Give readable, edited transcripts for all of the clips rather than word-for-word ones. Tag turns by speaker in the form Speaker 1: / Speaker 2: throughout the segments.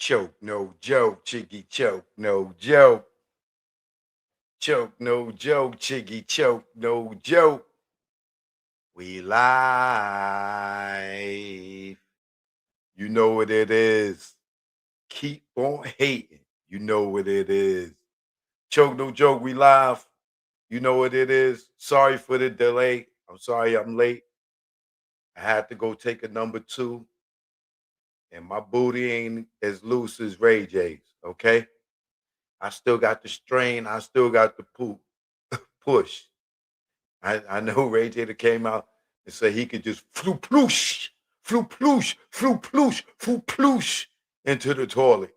Speaker 1: Choke, no joke, Chiggy choke, no joke. Choke, no joke, Chiggy choke, no joke. We live. You know what it is. Keep on hating. You know what it is. Choke, no joke, we live. You know what it is. Sorry for the delay. I'm sorry I'm late. I had to go take a number two, and my booty ain't as loose as Ray J's, okay? I still got the strain. I still got the push. I know Ray J that came out and said he could just flu ploosh, flu ploosh into the toilet.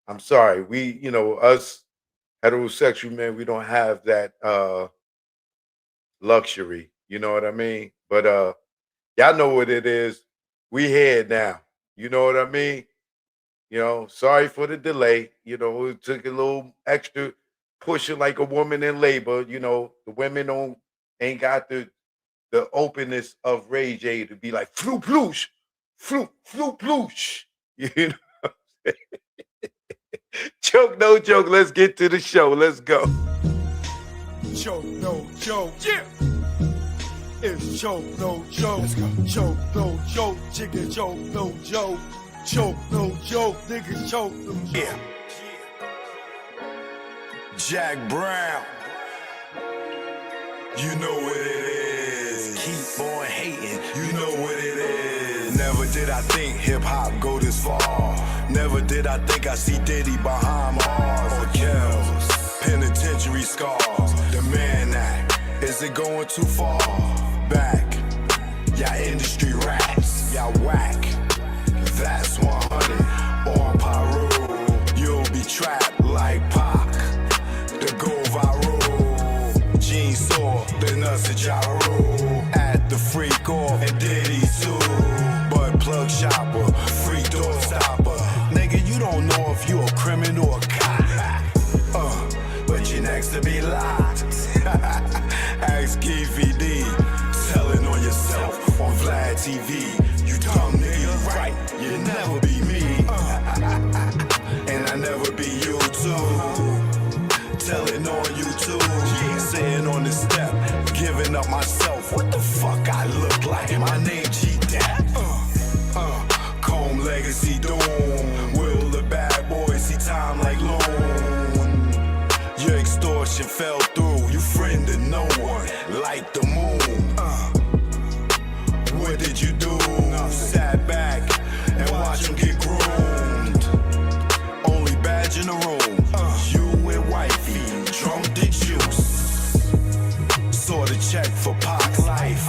Speaker 1: I'm sorry. Us heterosexual men, we don't have that luxury. You know what I mean? But y'all know what it is. We here now. You know what I mean? Sorry for the delay. It took a little extra pushing like a woman in labor. The women don't ain't got the openness of Ray J to be like flu ploosh, flu ploosh. You know, joke, no joke. Let's get to the show. Let's go.
Speaker 2: Joke, no joke. Yeah. It's joke, no joke. Let's go. Joke, no joke. Chicken joke, no joke. Joke, no joke. Niggas joke, no joke. Yeah. Jack Brown. You know what it is. Keep on hating. You know what it is. Never did I think hip-hop go this far. Never did I think I see Diddy behind bars or kills. Penitentiary scars. The Man Act. Is it going too far? Back. Y'all industry rats. Y'all whack. That's 100 on Pyro. You'll be trapped like Pac. The go viral. Gene saw the nuts of gyro. At the freak off and Diddy too. But plug shopper, freak door stopper. Nigga, you don't know if you a criminal or a cop. But you're next to be locked. Ask Keefy D. Telling on yourself on Vlad TV. You dumb nigga, right? You'll never be me. And I never be you too. Telling on you too. Yeah, sitting on the step, giving up myself. What the fuck I look like? My name G-Dap. Comb legacy doom. Will the bad boy see time like loan? Your extortion fell through. You friended no one like the moon. What did you do? Sat back and watch him get groomed. Only badge in the room. You and wifey drunk the juice. Saw the check for Pac's life.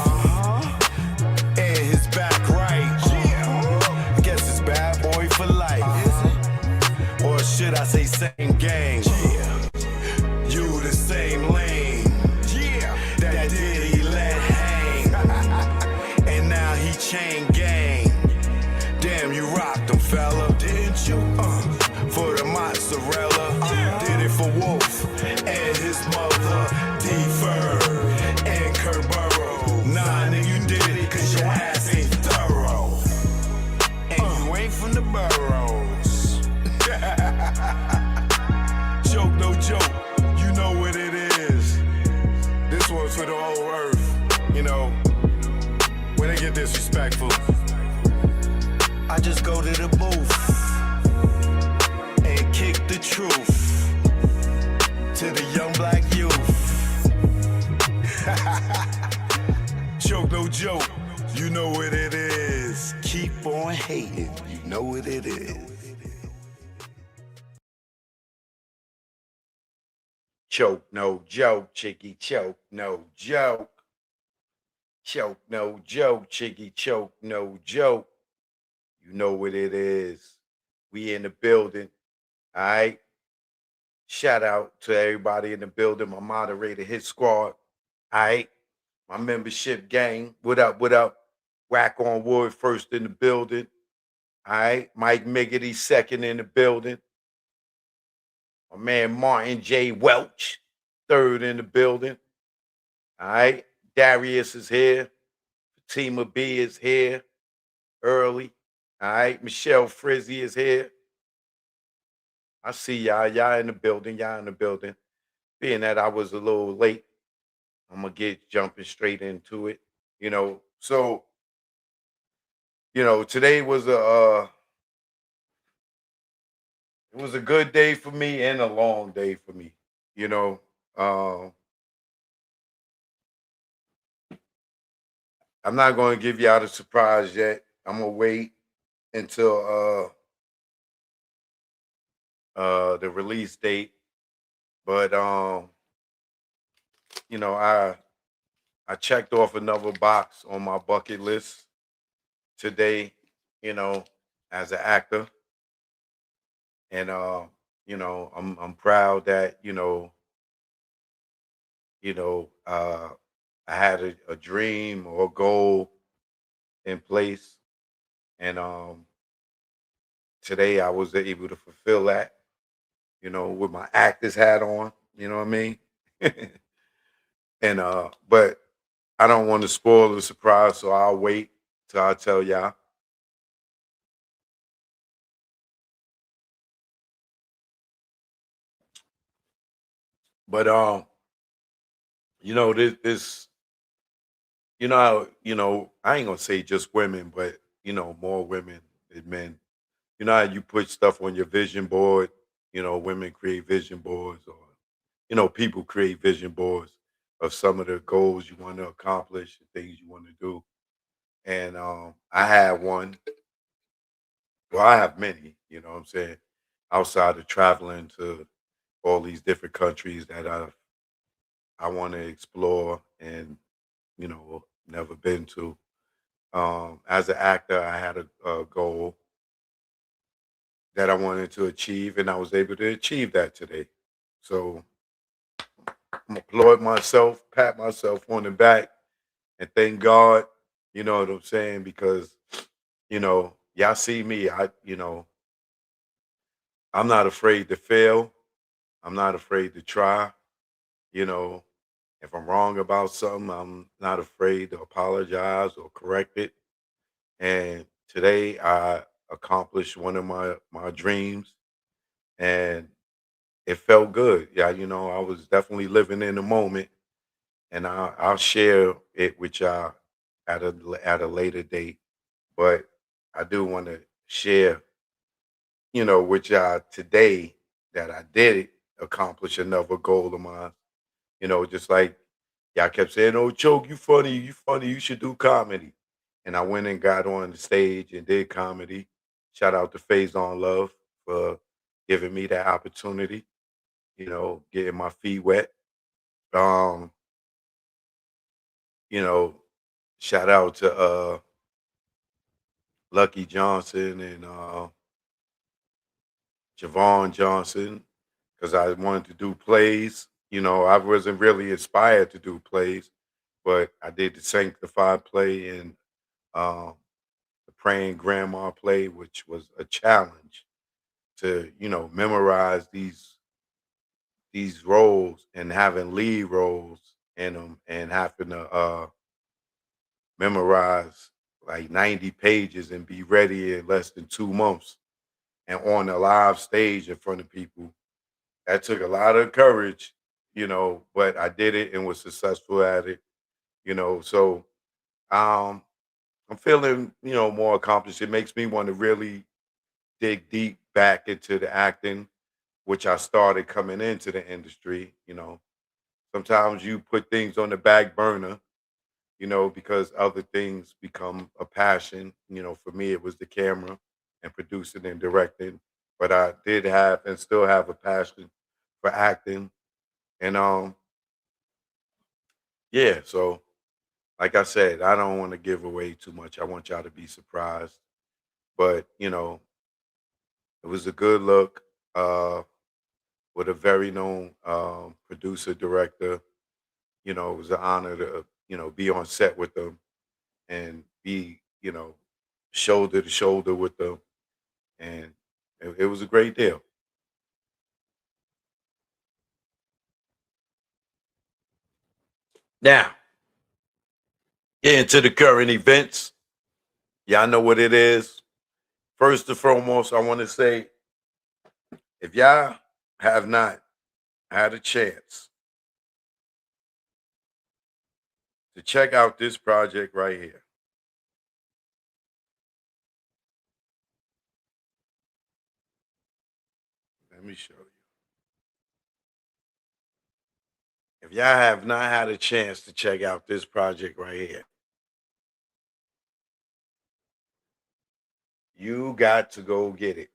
Speaker 2: And his back right. Guess it's bad boy for life. Or should I say same gang? You the same lane. That Diddy let hang. And now he chain gang. Damn, you rocked him, fella. Didn't you? For the mozzarella. Did it for Wolf and his mother. D-Ferg and Kurt Burrow. Nah, nigga, you did it cause your ass ain't thorough. And you ain't from the boroughs. Joke, no joke. You know what it is. This one's for the whole earth. When they get disrespectful, I just go to the booth and kick the truth to the young black youth. Joke, no joke. You know what it is. Keep on hating. You know what it is.
Speaker 1: Choke, no joke, Chicky choke, no joke. Choke, no joke, Chicky choke, no joke. You know what it is. We in the building. All right. Shout out to everybody in the building. My moderator, his squad. All right. My membership gang. What up? What up? Whack on Wood first in the building. All right. Mike Miggity second in the building. My man Martin J. Welch, third in the building. All right. Darius is here. Fatima B is here early. All right. Michelle Frizzy is here. I see y'all. Y'all in the building. Y'all in the building. Being that I was a little late, I'm gonna get jumping straight into it. So today was it was a good day for me and a long day for me. You know, um, I'm not going to give y'all the surprise yet. I'm gonna wait until the release date. But you know, I checked off another box on my bucket list today. You know, as an actor, and I'm proud that I had a dream or a goal in place, and today I was able to fulfill that. With my actor's hat on. You know what I mean? But I don't want to spoil the surprise, so I'll wait till I tell y'all. But this I ain't gonna say just women, but more women than men. You know how you put stuff on your vision board. Women create vision boards, or people create vision boards of some of the goals you want to accomplish, the things you want to do. And I had one. Well, I have many. You know what I'm saying? Outside of traveling to all these different countries that I want to explore and never been to. As an actor, I had a goal that I wanted to achieve, and I was able to achieve that today. So I'm applaud myself, pat myself on the back, and thank God. You know what I'm saying? Because y'all see me. I'm not afraid to fail. I'm not afraid to try. You know, if I'm wrong about something, I'm not afraid to apologize or correct it. And today I accomplished one of my dreams, and it felt good. Yeah, I was definitely living in the moment, and I'll share it with y'all at a later date. But I do want to share, with y'all today that I did accomplish another goal of mine. Just like y'all kept saying, "Oh, Choke, you funny, you should do comedy." And I went and got on the stage and did comedy. Shout out to Phase on Love for giving me that opportunity, getting my feet wet. Um, you know, Shout out to Lucky Johnson and Javon Johnson, because I wanted to do plays. I wasn't really inspired to do plays, but I did the Sanctified play and um, the Praying Grandma play, which was a challenge to memorize these roles and having lead roles in them and having to memorize like 90 pages and be ready in less than 2 months and on a live stage in front of people. That took a lot of courage, but I did it and was successful at it. So um I'm feeling, more accomplished. It makes me want to really dig deep back into the acting, which I started coming into the industry. Sometimes you put things on the back burner, because other things become a passion. For me, it was the camera and producing and directing. But I did have and still have a passion for acting. And yeah, so like I said, I don't want to give away too much. I want y'all to be surprised. But, it was a good look with a very known producer, director. It was an honor to, be on set with them and be, shoulder to shoulder with them. And it was a great deal. Now, get into the current events. Y'all know what it is. First and foremost, I want to say If y'all have not had a chance to check out this project right here, let me show you. If y'all have not had a chance to check out this project right here, you got to go get it.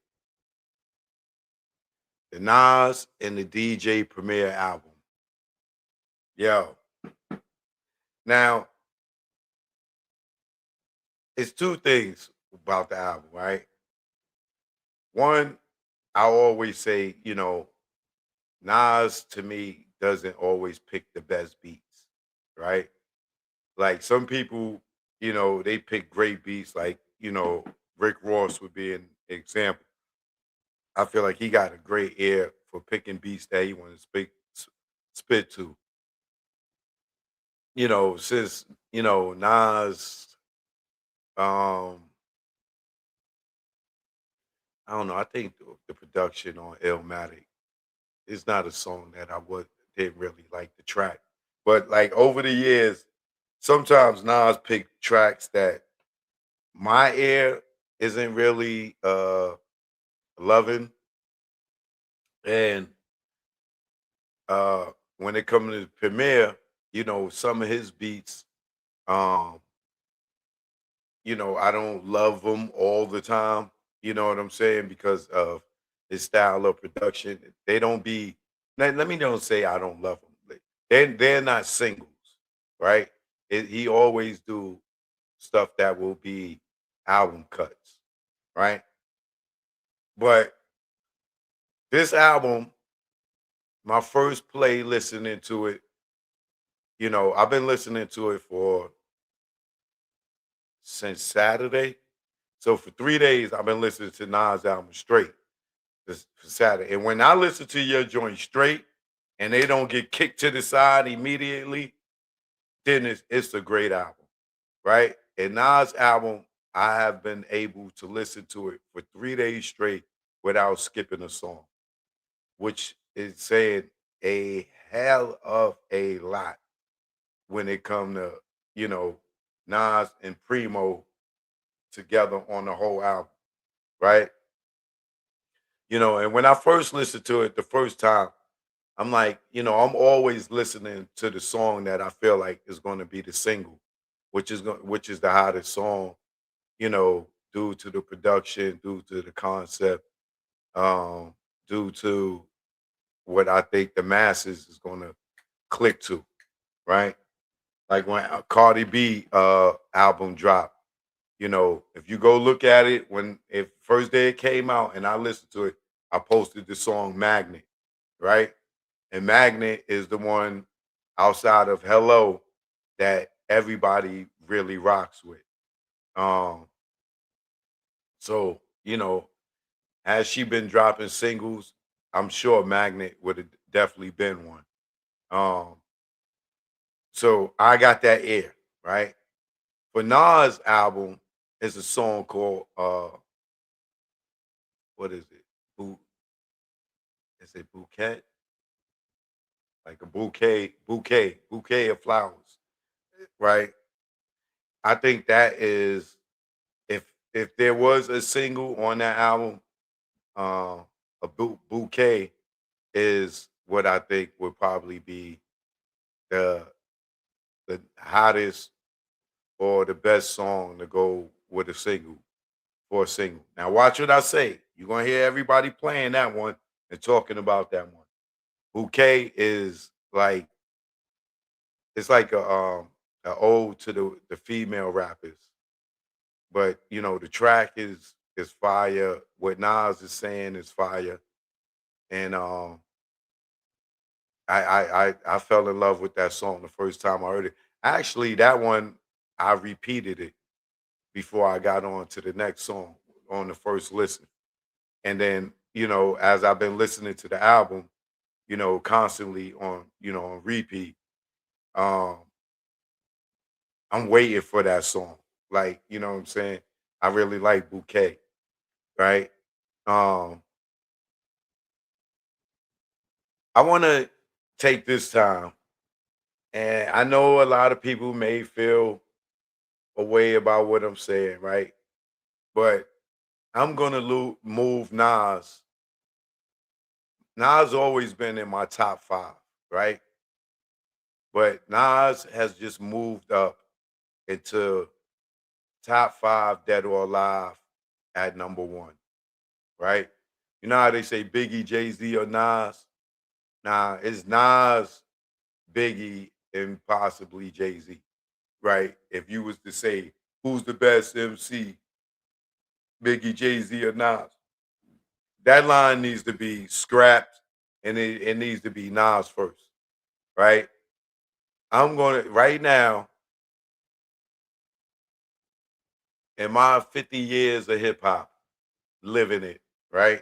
Speaker 1: The Nas and the DJ Premier album. Yo. Now, it's two things about the album, right? One, I always say, Nas to me doesn't always pick the best beats, right? Like some people, they pick great beats, like, Rick Ross would be an example. I feel like he got a great ear for picking beats that he wants to spit to. Since, Nas, um, I don't know, I think the production on Illmatic is not a song that didn't really like the track. But like over the years, sometimes Nas pick tracks that my ear isn't really loving. And uh when it comes to Premier, some of his beats, um, I don't love them all the time. You know what I'm saying? Because of his style of production. They don't be let me don't say I don't love them. They're not singles, right? He always do stuff that will be album cuts, right? But this album, my first play listening to it, I've been listening to it for since Saturday. So for 3 days, I've been listening to Nas album straight this for Saturday. And when I listen to your joint straight and they don't get kicked to the side immediately, then it's a great album, right? And Nas album, I have been able to listen to it for 3 days straight without skipping a song, which is saying a hell of a lot when it come to, you know, Nas and Primo together on the whole album, right? And when I first listened to it the first time, I'm like, I'm always listening to the song that I feel like is going to be the single, which is the hottest song, due to the production, due to the concept, um, due to what I think the masses is going to click to, right? Like when Cardi B album dropped, if you go look at it when if first day it came out and I listened to it, I posted the song Magnet, right? And Magnet is the one outside of Hello that everybody really rocks with. Um, so, has she been dropping singles? I'm sure Magnet would have definitely been one. Um, so I got that ear, right? For Nas album is a song called what is it? Bou is it bouquet? Like a bouquet of flowers, right? I think that is if there was a single on that album, uh, a bouquet is what I think would probably be the the hottest or the best song to go with a single for a single. Now watch what I say. You're gonna hear everybody playing that one and talking about that one. Bouquet is like it's like a ode to the female rappers. But the track is fire. What Nas is saying is fire. And I fell in love with that song the first time I heard it. Actually, that one I repeated it before I got on to the next song on the first listen. And then, as I've been listening to the album, constantly on repeat, um, I'm waiting for that song. Like, you know what I'm saying? I really like Bouquet, right? Um, I want to take this time, and I know a lot of people may feel a way about what I'm saying, right? But I'm gonna move Nas. Nas always been in my top five, right? But Nas has just moved up into top five dead or alive at number one, right? You know how they say Biggie, Jay Z, or Nas? Nah, it's Nas, Biggie, and possibly Jay Z, right? If you was to say who's the best MC, Biggie, Jay Z, or Nas, that line needs to be scrapped, and it needs to be Nas first, right? I'm gonna right now in my 50 years of hip hop, living it, right?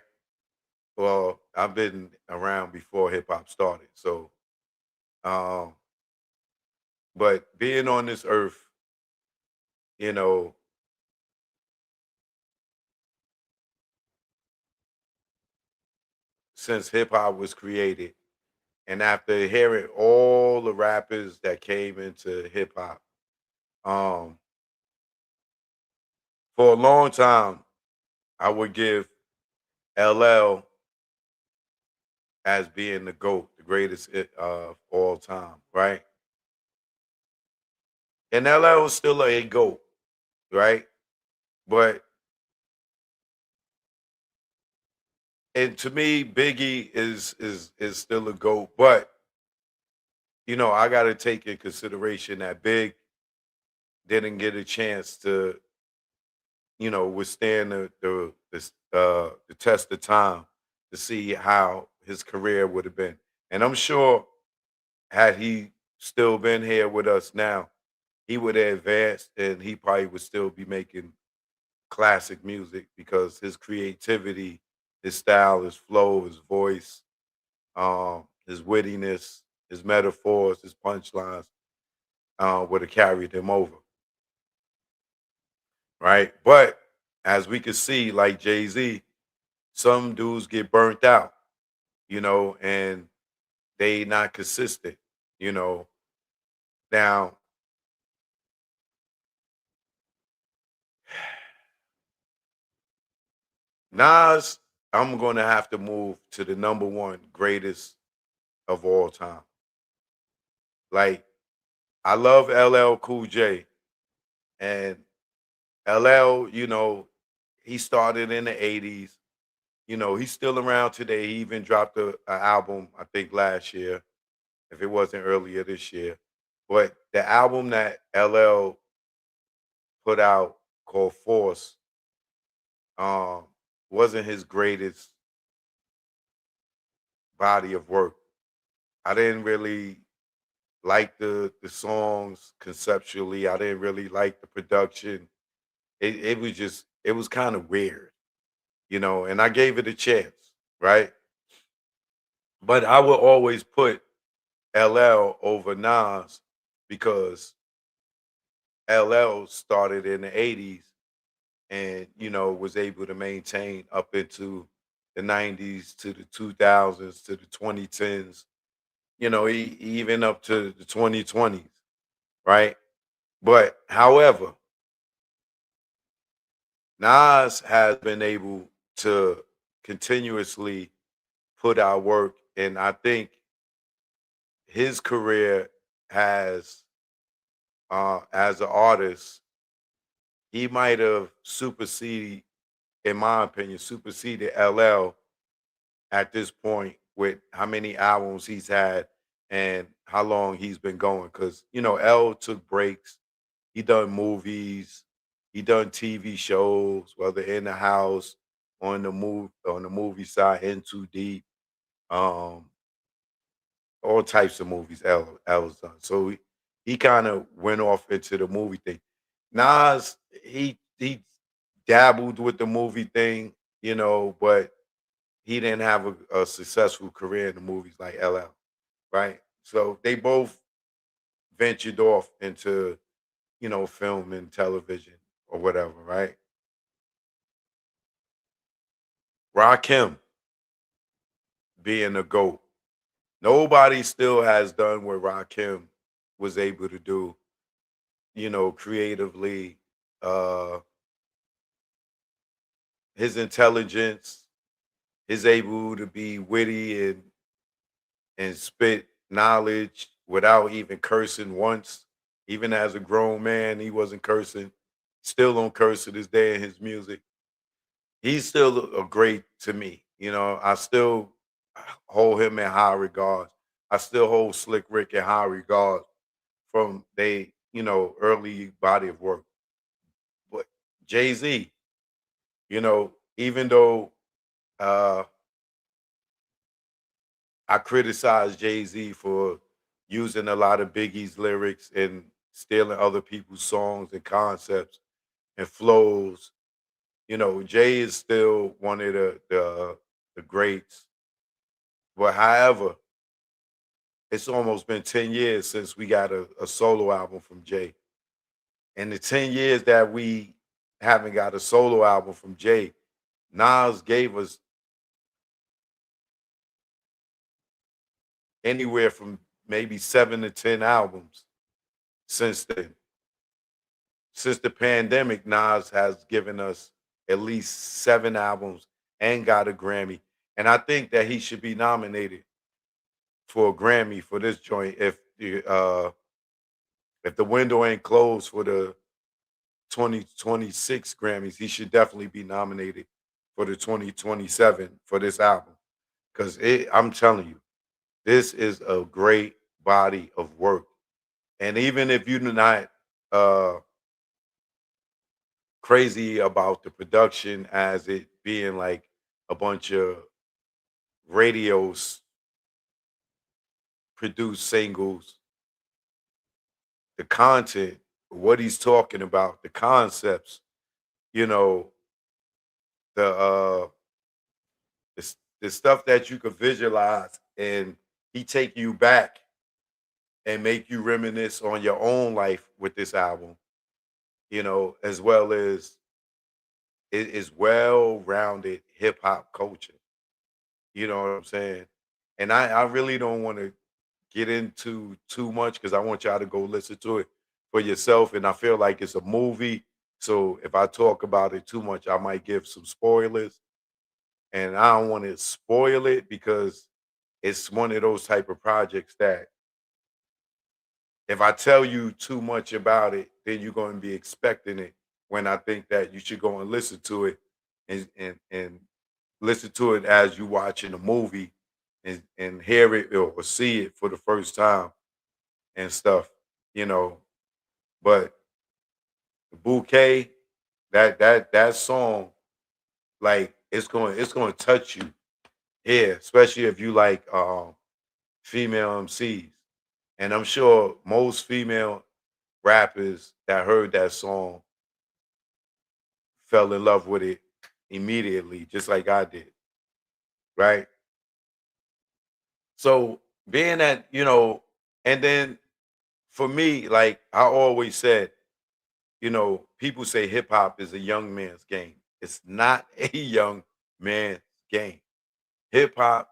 Speaker 1: Well, I've been around before hip hop started, so um, but being on this earth, you know, since hip hop was created, and after hearing all the rappers that came into hip hop, um, for a long time, I would give LL as being the GOAT, the greatest of all time, right? And LL was still a GOAT, right? But and to me, Biggie is still a GOAT. But I got to take in consideration that Big didn't get a chance to withstand the test of time to see how his career would have been. And I'm sure had he still been here with us now, he would have advanced and he probably would still be making classic music because his creativity, his style, his flow, his voice, his wittiness, his metaphors, his punchlines would have carried him over, right? But as we could see, like Jay Z, some dudes get burnt out, and they not consistent, you know. Now, Nas, I'm gonna have to move to the number one greatest of all time. Like, I love LL Cool J, and LL, he started in the '80s. He's still around today. He even dropped a album, I think, last year, if it wasn't earlier this year. But the album that LL put out called Force um, wasn't his greatest body of work. I didn't really like the songs conceptually. I didn't really like the production. It was just it was kind of weird, and I gave it a chance, right? But I will always put LL over Nas because LL started in the '80s and was able to maintain up into the '90s to the 2000s to the 2010s, even up to the 2020s, right? But however, Nas has been able to continuously put out work, and I think his career has, as an artist, he might have superseded, in my opinion, superseded LL at this point with how many albums he's had and how long he's been going. Because L took breaks. He done movies. He done TV shows, whether in the house, on the movie side, in too deep, um, all types of movies. L's done. So he kind of went off into the movie thing. Nas, he dabbled with the movie thing, but he didn't have a successful career in the movies like LL, right? So they both ventured off into, film and television or whatever, right? Rakim being a GOAT. Nobody still has done what Rakim was able to do, creatively. Uh his intelligence, his able to be witty and spit knowledge without even cursing once. Even as a grown man, he wasn't cursing. Still don't curse to this day in his music. He's still a great to me. I still hold him in high regard. I still hold Slick Rick in high regard from they, early body of work. But Jay-Z, even though uh I criticize Jay-Z for using a lot of Biggie's lyrics and stealing other people's songs and concepts and flows. Jay is still one of the greats. But however, it's almost been 10 years since we got a solo album from Jay. And the 10 years that we haven't got a solo album from Jay, Nas gave us anywhere from maybe 7 to 10 albums since then. Since the pandemic, Nas has given us at least 7 albums and got a Grammy. And I think that he should be nominated for a Grammy for this joint. If the window ain't closed for the 2026 Grammys, he should definitely be nominated for the 2027 for this album. Because I'm telling you, this is a great body of work. And even if you're not uh crazy about the production as it being like a bunch of radios produced singles, the content, what he's talking about, the concepts, you know, the stuff that you could visualize, and he take you back and make you reminisce on your own life with this album, as well as it is well-rounded hip hop culture. You know what I'm saying? And I really don't want to get into too much because I want y'all to go listen to it for yourself. And I feel like it's a movie. So if I talk about it too much, I might give some spoilers. And I don't want to spoil it because it's one of those type of projects that if I tell you too much about it, then you're going to be expecting it when I think that you should go and listen to it and listen to it as you watching a movie and hear it or see it for the first time and stuff, you know. But the bouquet, that song, like it's going to touch you here, especially if you like female MCs. And I'm sure most female rappers that heard that song fell in love with it immediately, just like I did, right? So being that, and then for me, like I always said, people say hip hop is a young man's game. It's not a young man's game. Hip hop,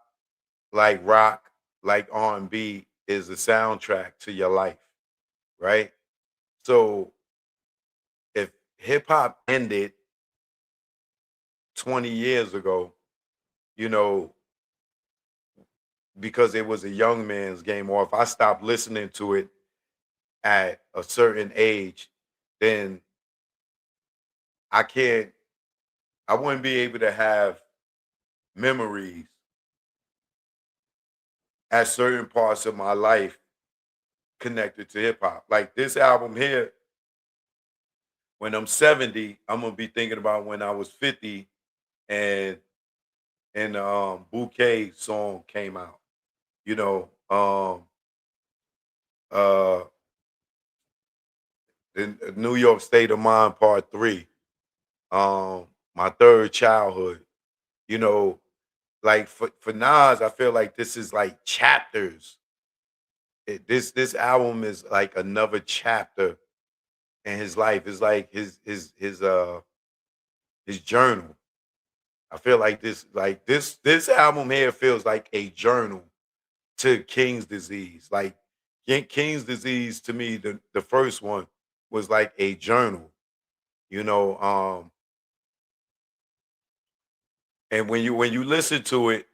Speaker 1: like rock, like R&B, is a soundtrack to your life, right? So if hip hop ended 20 years ago, you know, because it was a young man's game, or if I stopped listening to it at a certain age, then I can't, I wouldn't be able to have memories at certain parts of my life connected to hip hop. Like this album here, when I'm 70, I'm gonna be thinking about when I was 50 and Bouquet song came out. You know, uh the New York State of Mind Part 3, My Third Childhood, you know, like for Nas, I feel like this is like chapters. This album is like another chapter in his life. It's like his journal. I feel like this album here feels like a journal to King's Disease. Like King's Disease to me, the first one was like a journal, you know. And when you listen to it,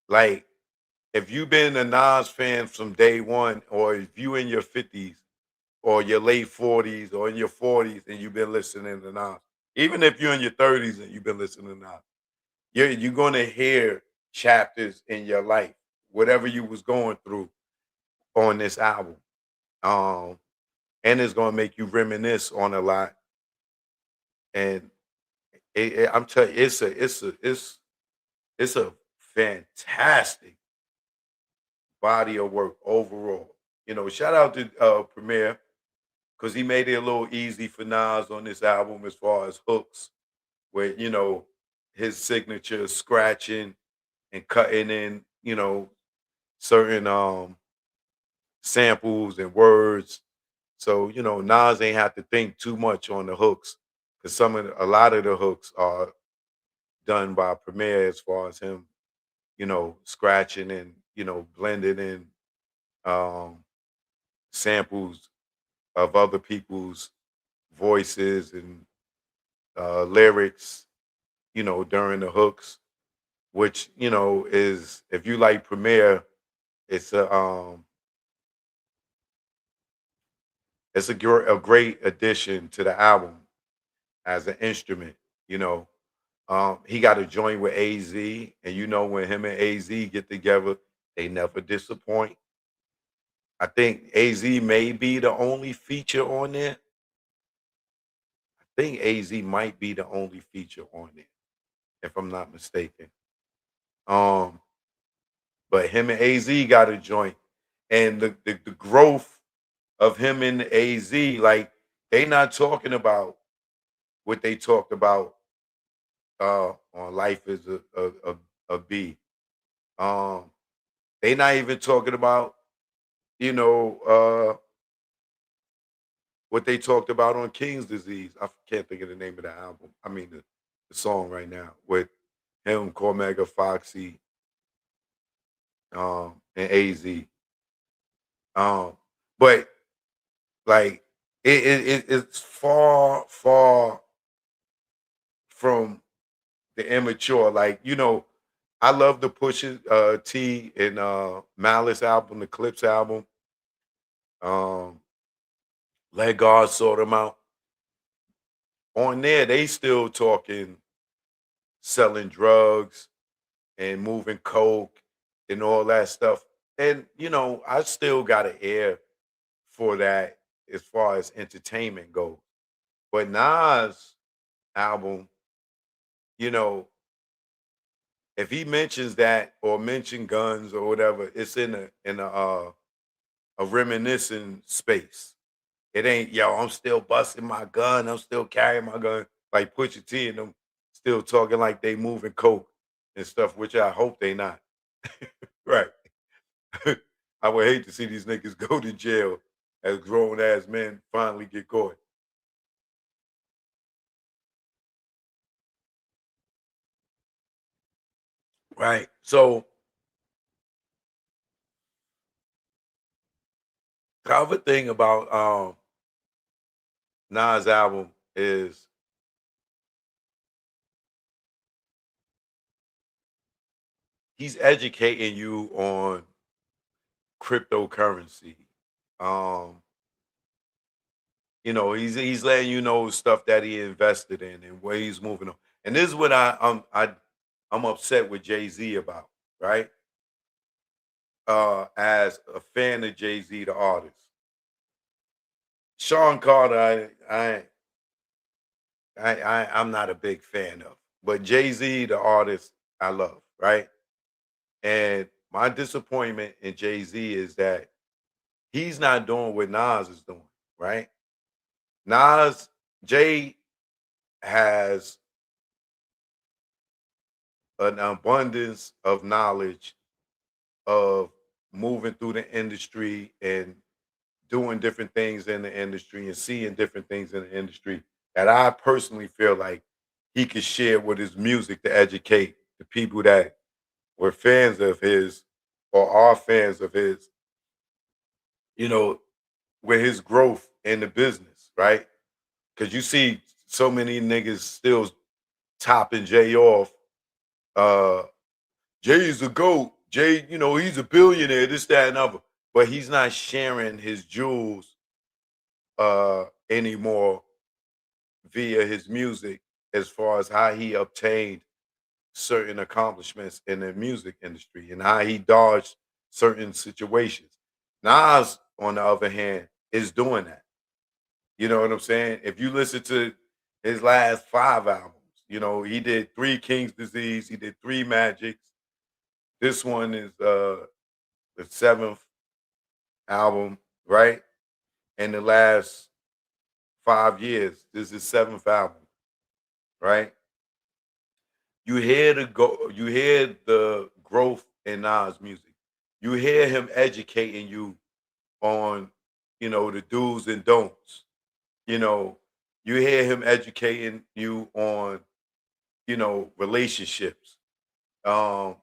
Speaker 1: like if you've been a Nas fan from day one, or if you in your 50s or your late 40s or in your 40s and you've been listening to Nas, even if you're in your 30s and you've been listening to Nas, you're gonna hear chapters in your life, whatever you was going through on this album. Um, and it's gonna make you reminisce on a lot. And I'm telling you, it's a fantastic body of work overall. Shout out to Premier because he made it a little easy for Nas on this album as far as hooks, where his signature scratching and cutting in, certain samples and words. So, Nas ain't have to think too much on the hooks because a lot of the hooks are done by Premier as far as him, scratching and, blending in um, samples of other people's voices and lyrics, during the hooks, which, is, if you like Premier, it's a great addition to the album as an instrument, you know. He got a joint with AZ, and when him and AZ get together, they never disappoint. I think AZ may be the only feature on there. I think AZ might be the only feature on there, if I'm not mistaken. Um, but him and AZ got a joint, and the growth of him and AZ, like they not talking about what they talked about on Life is a B. Um, they not even talking about, you know, uh, what they talked about on King's Disease. I can't think of the name of the album. I mean the song right now with him, Cormega, Foxy, and AZ. Um, but like it's far, far from the immature. Like, I love the Pusha T and Malice album, the Clips album. Um, Let God sort them out. On there, they still talking selling drugs and moving coke and all that stuff. And I still got an ear for that as far as entertainment goes. But Nas album, you know, if he mentions that or mention guns or whatever, it's in a reminiscing space. It ain't, yo, I'm still busting my gun, I'm still carrying my gun, like Pusha T and them still talking like they moving coke and stuff, which I hope they not. Right. I would hate to see these niggas go to jail as grown ass men finally get caught. Right. So the other thing about Nas album is he's educating you on cryptocurrency. Um, he's letting you know stuff that he invested in and where he's moving on. And this is what I'm upset with Jay-Z about, right? As a fan of Jay-Z the artist. Sean Carter, I'm not a big fan of. But Jay-Z the artist I love, right? And my disappointment in Jay-Z is that he's not doing what Nas is doing, right? Nas Jay has an abundance of knowledge of moving through the industry and doing different things in the industry and seeing different things in the industry that I personally feel like he could share with his music to educate the people that were fans of his or are fans of his, you know, with his growth in the business, right? Because you see so many niggas still topping Jay off. Uh, Jay's a GOAT. Jay, he's a billionaire, this, that, and other. But he's not sharing his jewels anymore via his music as far as how he obtained certain accomplishments in the music industry and how he dodged certain situations. Nas, on the other hand, is doing that. You know what I'm saying? If you listen to his last 5 albums, he did 3 King's Disease, he did 3 Magics. This one is the seventh album, right? In the last 5 years, this is his seventh album, right? You hear the growth in Nas music. You hear him educating you on, the do's and don'ts. You know, you hear him educating you on, relationships. Um,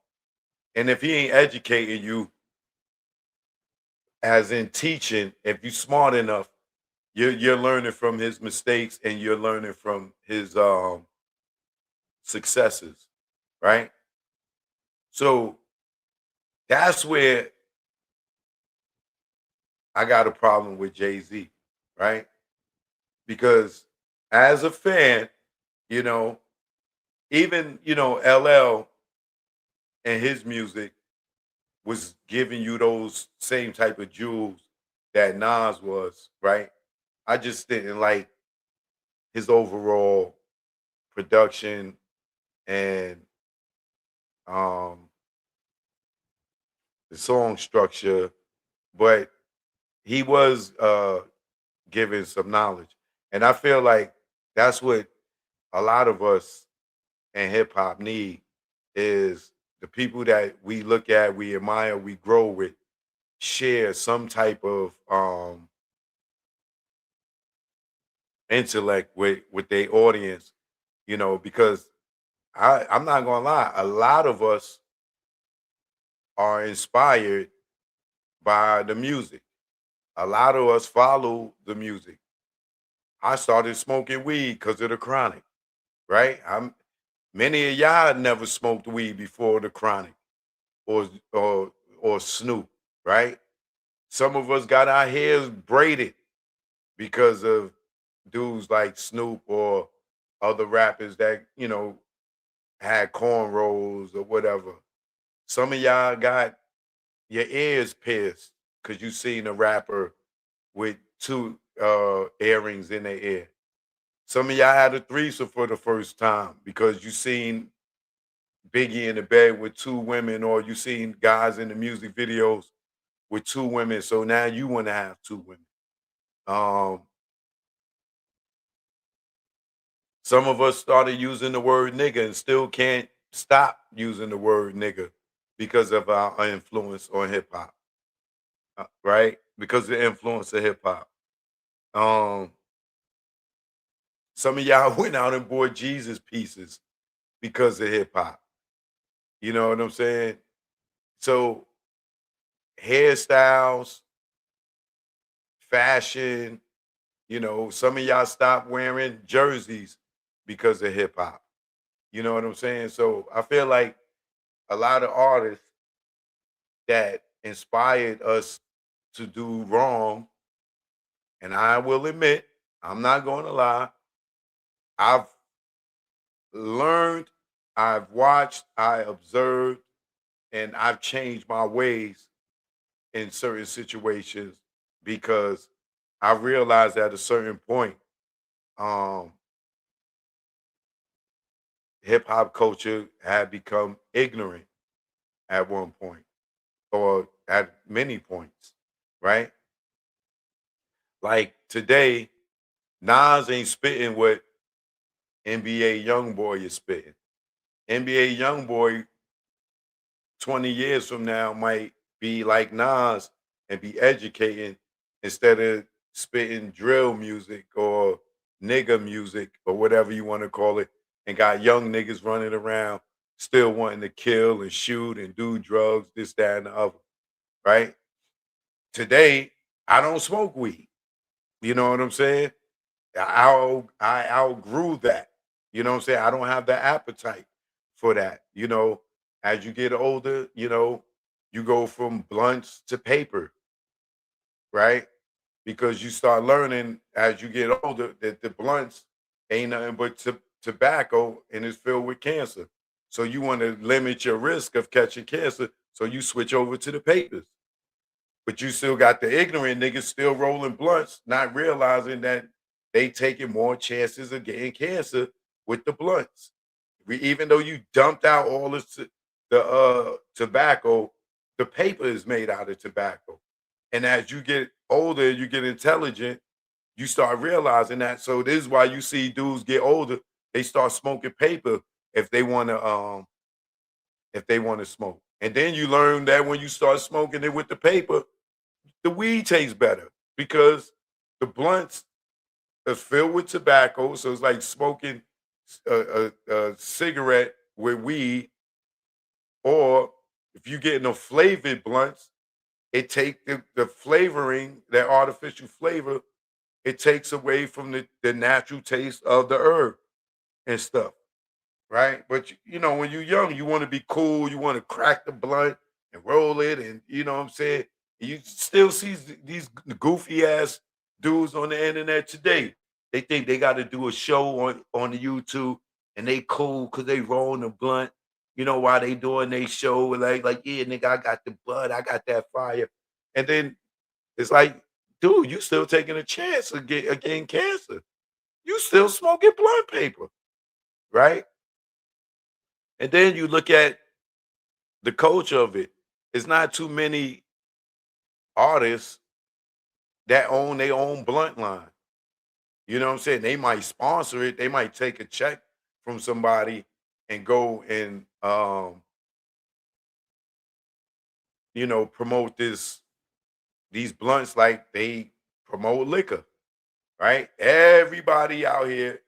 Speaker 1: and if he ain't educating you, as in teaching, if you smart enough, you're learning from his mistakes and you're learning from his successes, right? So that's where I got a problem with Jay-Z, right? Because as a fan, you know, even, LL and his music was giving you those same type of jewels that Nas was, right? I just didn't like his overall production and um the song structure, but he was giving some knowledge. And I feel like that's what a lot of us in hip hop need is the people that we look at, we admire, we grow with, share some type of intellect with their audience, because I'm not gonna lie, a lot of us are inspired by the music. A lot of us follow the music. I started smoking weed because of the chronic, right? Many of y'all never smoked weed before the chronic or or Snoop, right? Some of us got our hairs braided because of dudes like Snoop or other rappers that, had cornrows or whatever. Some of y'all got your ears pierced because you seen a rapper with two earrings in their ear. Some of y'all had a threesome for the first time because you seen Biggie in the bed with 2 women, or you seen guys in the music videos with 2 women. So now you want to have 2 women. Um, some of us started using the word nigga and still can't stop using the word nigga because of our influence on hip hop, right? Because of the influence of hip hop. Um, some of y'all went out and bought Jesus pieces because of hip hop. You know what I'm saying? So hairstyles, fashion, some of y'all stopped wearing jerseys because of hip hop. You know what I'm saying? So I feel like a lot of artists that inspired us to do wrong, and I will admit, I'm not going to lie, I've learned, I've watched, I observed, and I've changed my ways in certain situations because I realized at a certain point, um, hip hop culture had become ignorant at one point or at many points, right? Like today, Nas ain't spitting what NBA YoungBoy is spitting. NBA YoungBoy 20 years from now might be like Nas and be educating instead of spitting drill music or nigga music or whatever you want to call it, and got young niggas running around. still wanting to kill and shoot and do drugs, this, that, and the other, right? Today, I don't smoke weed. You know what I'm saying? I outgrew that. You know what I'm saying? I don't have the appetite for that. As you get older, you go from blunts to paper, right? Because you start learning as you get older that the blunts ain't nothing but tobacco and it's filled with cancer. So you want to limit your risk of catching cancer. So you switch over to the papers. But you still got the ignorant niggas still rolling blunts, not realizing that they taking more chances of getting cancer with the blunts. Even though you dumped out all the tobacco, the paper is made out of tobacco. And as you get older, you get intelligent, you start realizing that. So this is why you see dudes get older, they start smoking paper if they want to smoke. And then you learn that when you start smoking it with the paper, the weed tastes better because the blunts are filled with tobacco. So it's like smoking a cigarette with weed, or if you're getting a flavored blunts, it take the flavoring, that artificial flavor, it takes away from the natural taste of the herb and stuff. Right? But when you're young, you want to be cool, you want to crack the blunt and roll it, and you know what I'm saying? You still see these goofy ass dudes on the internet today. They think they got to do a show on the YouTube, and they cool because they rolling the blunt. While they doing they show, like yeah, nigga, I got the bud, I got that fire, and then it's like, dude, you still taking a chance of getting cancer. You still smoking blunt paper, right? And then you look at the culture of it. It's not too many artists that own their own blunt line. You know what I'm saying? They might sponsor it. They might take a check from somebody and go and promote these blunts like they promote liquor, right? Everybody out here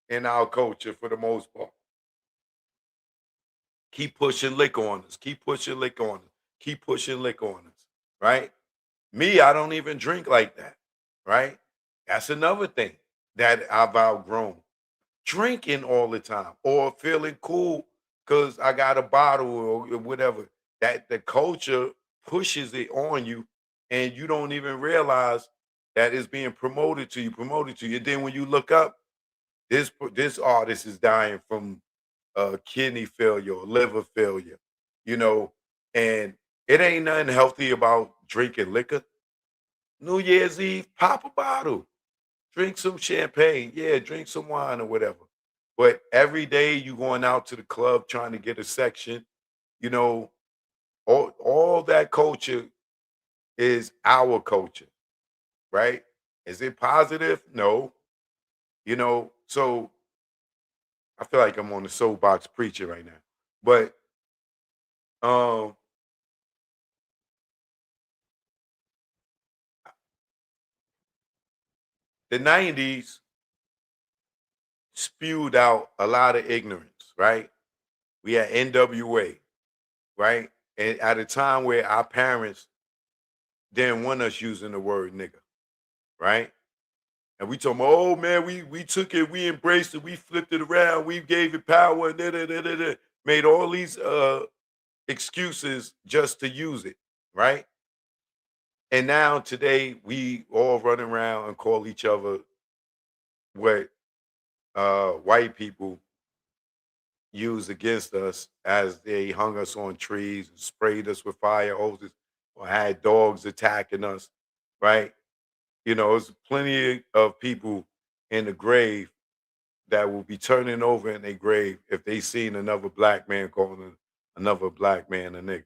Speaker 1: in our culture, for the most part, keep pushing liquor on us, keep pushing liquor on us, keep pushing liquor on us, right? Me, I don't even drink like that, right? That's another thing that I've outgrown. Drinking all the time or feeling cool because I got a bottle or whatever. That the culture pushes it on you, and you don't even realize that it's being promoted to you. Then when you look up, this artist is dying from kidney failure or liver failure, you know, and it ain't nothing healthy about drinking liquor. New Year's Eve, pop a bottle, drink some champagne, yeah, drink some wine or whatever. But every day you going out to the club trying to get a section, you know, all that culture is our culture, right? Is it positive? No. So I feel like I'm on the soapbox preaching right now. But um the 90s spewed out a lot of ignorance, right? We had NWA, right? And at a time where our parents didn't want us using the word nigga, right? And we told them, oh man, we took it, we embraced it, we flipped it around, we gave it power, and da. Made all these excuses just to use it, right? And now today we all run around and call each other what white people use against us as they hung us on trees, sprayed us with fire hoses, or had dogs attacking us, right? There's plenty of people in the grave that will be turning over in their grave if they seen another black man calling another black man a nigga,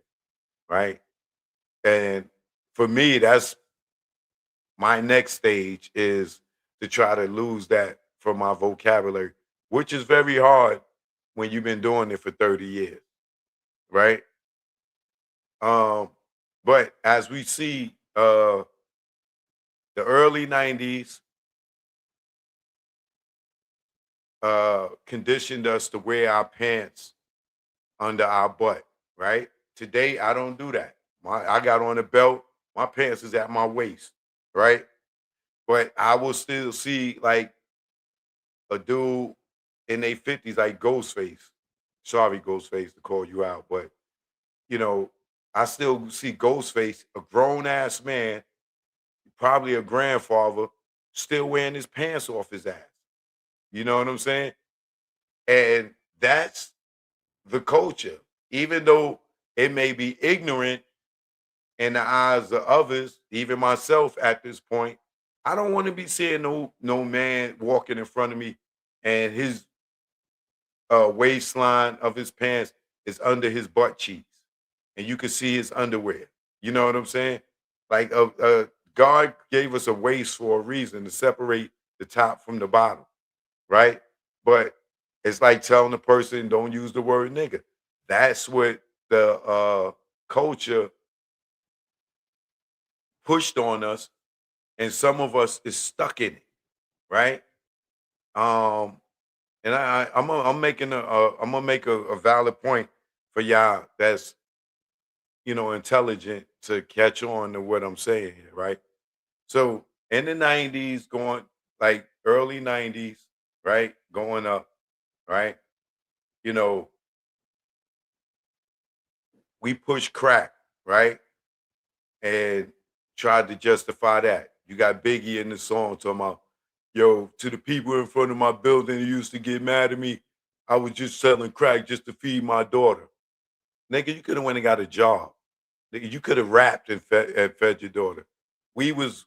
Speaker 1: right? And for me, that's my next stage is to try to lose that from my vocabulary, which is very hard when you've been doing it for 30 years, right? Um, but as we see, the early 90s conditioned us to wear our pants under our butt, right? Today, I don't do that. I got on a belt, my pants is at my waist, right? But I will still see like a dude in their 50s, like Ghostface. Sorry, Ghostface, to call you out, but you know, I still see Ghostface, a grown ass man, probably a grandfather, still wearing his pants off his ass. You know what I'm saying? And that's the culture. Even though it may be ignorant in the eyes of others, even myself at this point, I don't want to be seeing no man walking in front of me and his waistline of his pants is under his butt cheeks, and you can see his underwear. You know what I'm saying? Like God gave us a waist for a reason to separate the top from the bottom, right? But it's like telling a person don't use the word nigga. That's what the culture pushed on us, and some of us is stuck in it, right? Um, and I'm making I'm gonna make a valid point for y'all that's intelligent to catch on to what I'm saying here, right? So in the 90s, going like early 90s, right? Going up, right? You know, we pushed crack, right? And tried to justify that. You got Biggie in the song talking about, yo, to the people in front of my building who used to get mad at me, I was just selling crack just to feed my daughter. Nigga, you could have went and got a job. Nigga, you could have rapped and fed your daughter. We was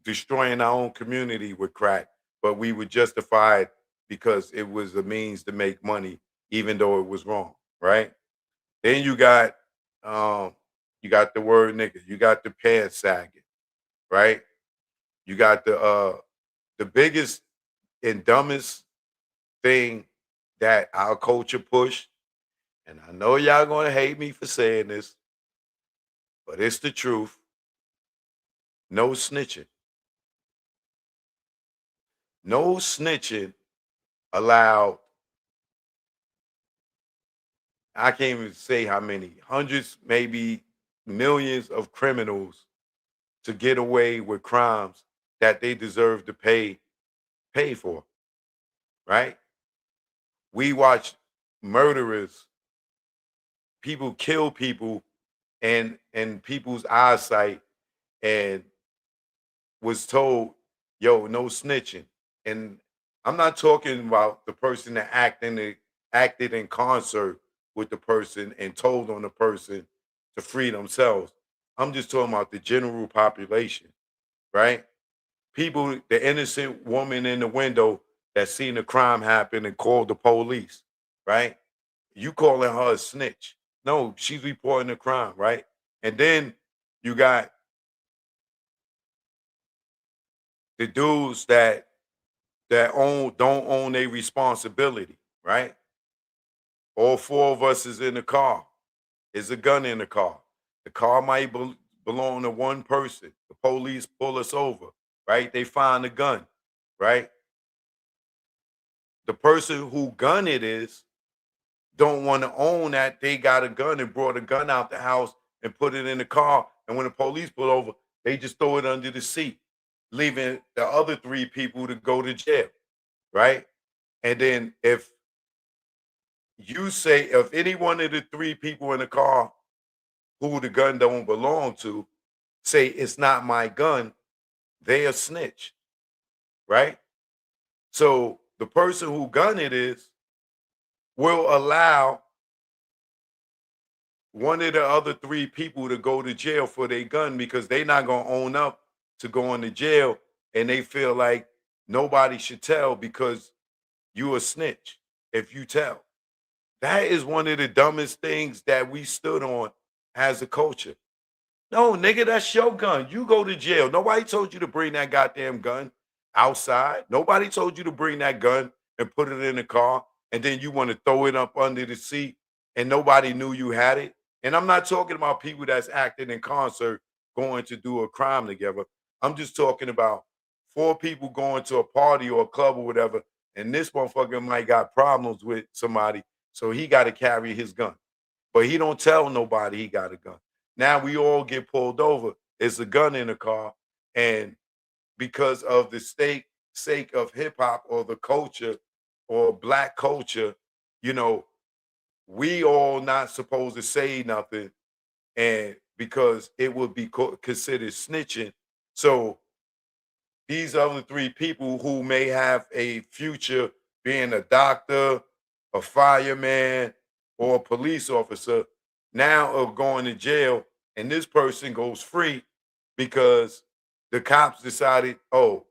Speaker 1: destroying our own community with crack, but we would justify it because it was a means to make money, even though it was wrong, right? Then um, you got the word nigga, you got the pants sagging, right? You got the biggest and dumbest thing that our culture pushed, and I know y'all gonna hate me for saying this, but it's the truth. No snitching. No snitching allowed. I can't even say how many hundreds, maybe millions of criminals to get away with crimes that they deserve to pay for, right? We watch murderers, people kill people and people's eyesight and was told, yo, no snitching. And I'm not talking about the person that acted in concert with the person and told on the person to free themselves. I'm just talking about the general population, right? People, the innocent woman in the window that seen the crime happen and called the police, right? You calling her a snitch. No, she's reporting the crime, right? And then you got the dudes that don't own a responsibility, right? All four of us is in the car. Is a gun in the car. The car might belong to one person. The police pull us over, right? They find the gun, right? The person who gun it is don't want to own that they got a gun and brought a gun out the house and put it in the car. And when the police pull over, they just throw it under the seat, leaving the other three people to go to jail, right? And then if any one of the three people in the car who the gun don't belong to say it's not my gun, they a snitch, right? So the person who gun it is will allow one of the other three people to go to jail for their gun because they not gonna own up to going to jail and they feel like nobody should tell because you a snitch if you tell. That is one of the dumbest things that we stood on as a culture. No, nigga, that's your gun. You go to jail. Nobody told you to bring that goddamn gun outside. Nobody told you to bring that gun and put it in the car, and then you want to throw it up under the seat, and nobody knew you had it. And I'm not talking about people that's acting in concert going to do a crime together. I'm just talking about four people going to a party or a club or whatever, and this motherfucker might got problems with somebody. So he got to carry his gun. But he don't tell nobody he got a gun. Now we all get pulled over. There's a gun in the car. And because of the sake of hip hop or the culture or black culture, you know, we all not supposed to say nothing, and because it would be considered snitching. So these other three people who may have a future being a doctor, a fireman, or a police officer now are going to jail, and this person goes free because the cops decided, oh,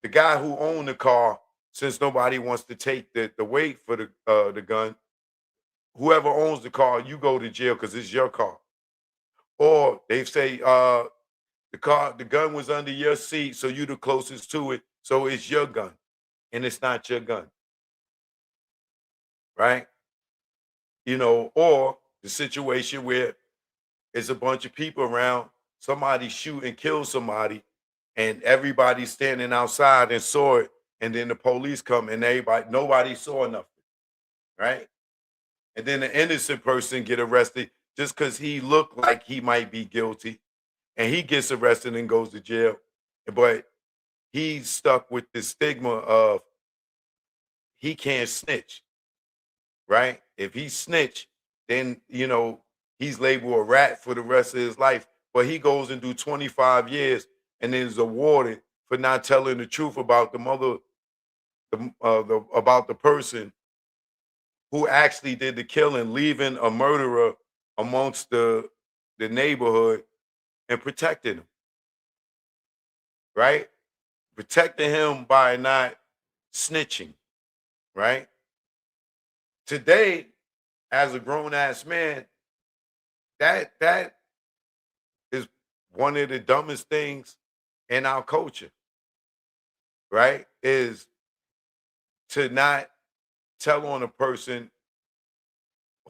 Speaker 1: the guy who owned the car, since nobody wants to take the weight for the gun, whoever owns the car, you go to jail because it's your car. Or they say the gun was under your seat, so you the closest to it, so it's your gun, and it's not your gun, right? You know, or the situation where there's a bunch of people around, somebody shoot and kill somebody, and everybody's standing outside and saw it, and then the police come and nobody saw nothing, right? And then the innocent person get arrested just because he looked like he might be guilty, and he gets arrested and goes to jail. But he's stuck with the stigma of he can't snitch, right? If he snitch, then he's labeled a rat for the rest of his life. But he goes and do 25 years and then is awarded for not telling the truth about about the person who actually did the killing, leaving a murderer amongst the neighborhood and protecting him, right? Protecting him by not snitching, right? Today, as a grown ass man, that is one of the dumbest things in our culture, right? Is to not tell on a person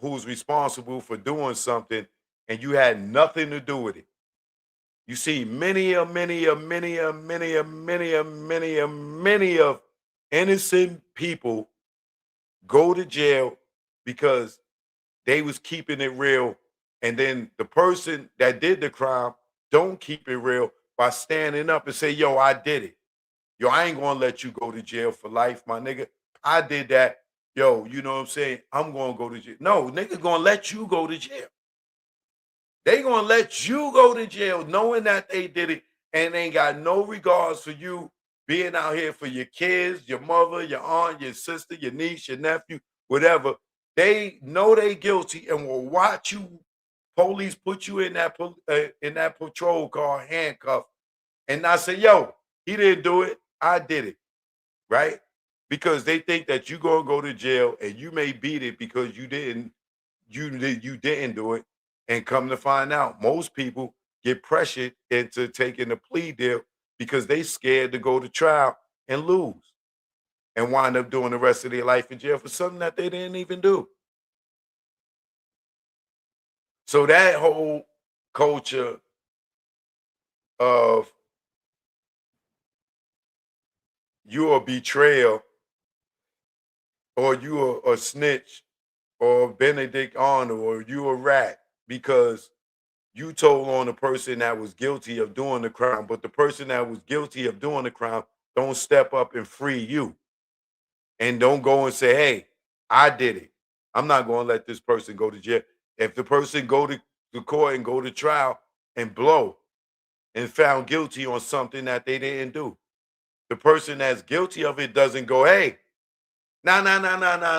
Speaker 1: who's responsible for doing something and you had nothing to do with it. You see many of innocent people go to jail because they was keeping it real, and then the person that did the crime don't keep it real by standing up and say, yo, I did it. Yo, I ain't gonna let you go to jail for life, my nigga. I did that. Yo, you know what I'm saying? I'm gonna go to jail. No, nigga gonna let you go to jail. They gonna let you go to jail knowing that they did it and ain't got no regards for you being out here for your kids, your mother, your aunt, your sister, your niece, your nephew, whatever. They know they guilty and will watch you. Police put you in that patrol car handcuffed and not say, "Yo, he didn't do it. I did it." Right? Because they think that you're gonna go to jail and you may beat it because you didn't do it. And come to find out, most people get pressured into taking a plea deal because they scared to go to trial and lose and wind up doing the rest of their life in jail for something that they didn't even do. So that whole culture of you a betrayal or you a snitch or Benedict Arnold or you a rat because you told on the person that was guilty of doing the crime, but the person that was guilty of doing the crime don't step up and free you and don't go and say, hey, I did it. I'm not going to let this person go to jail. If the person go to court and go to trial and blow and found guilty on something that they didn't do, the person that's guilty of it doesn't go, hey, nah,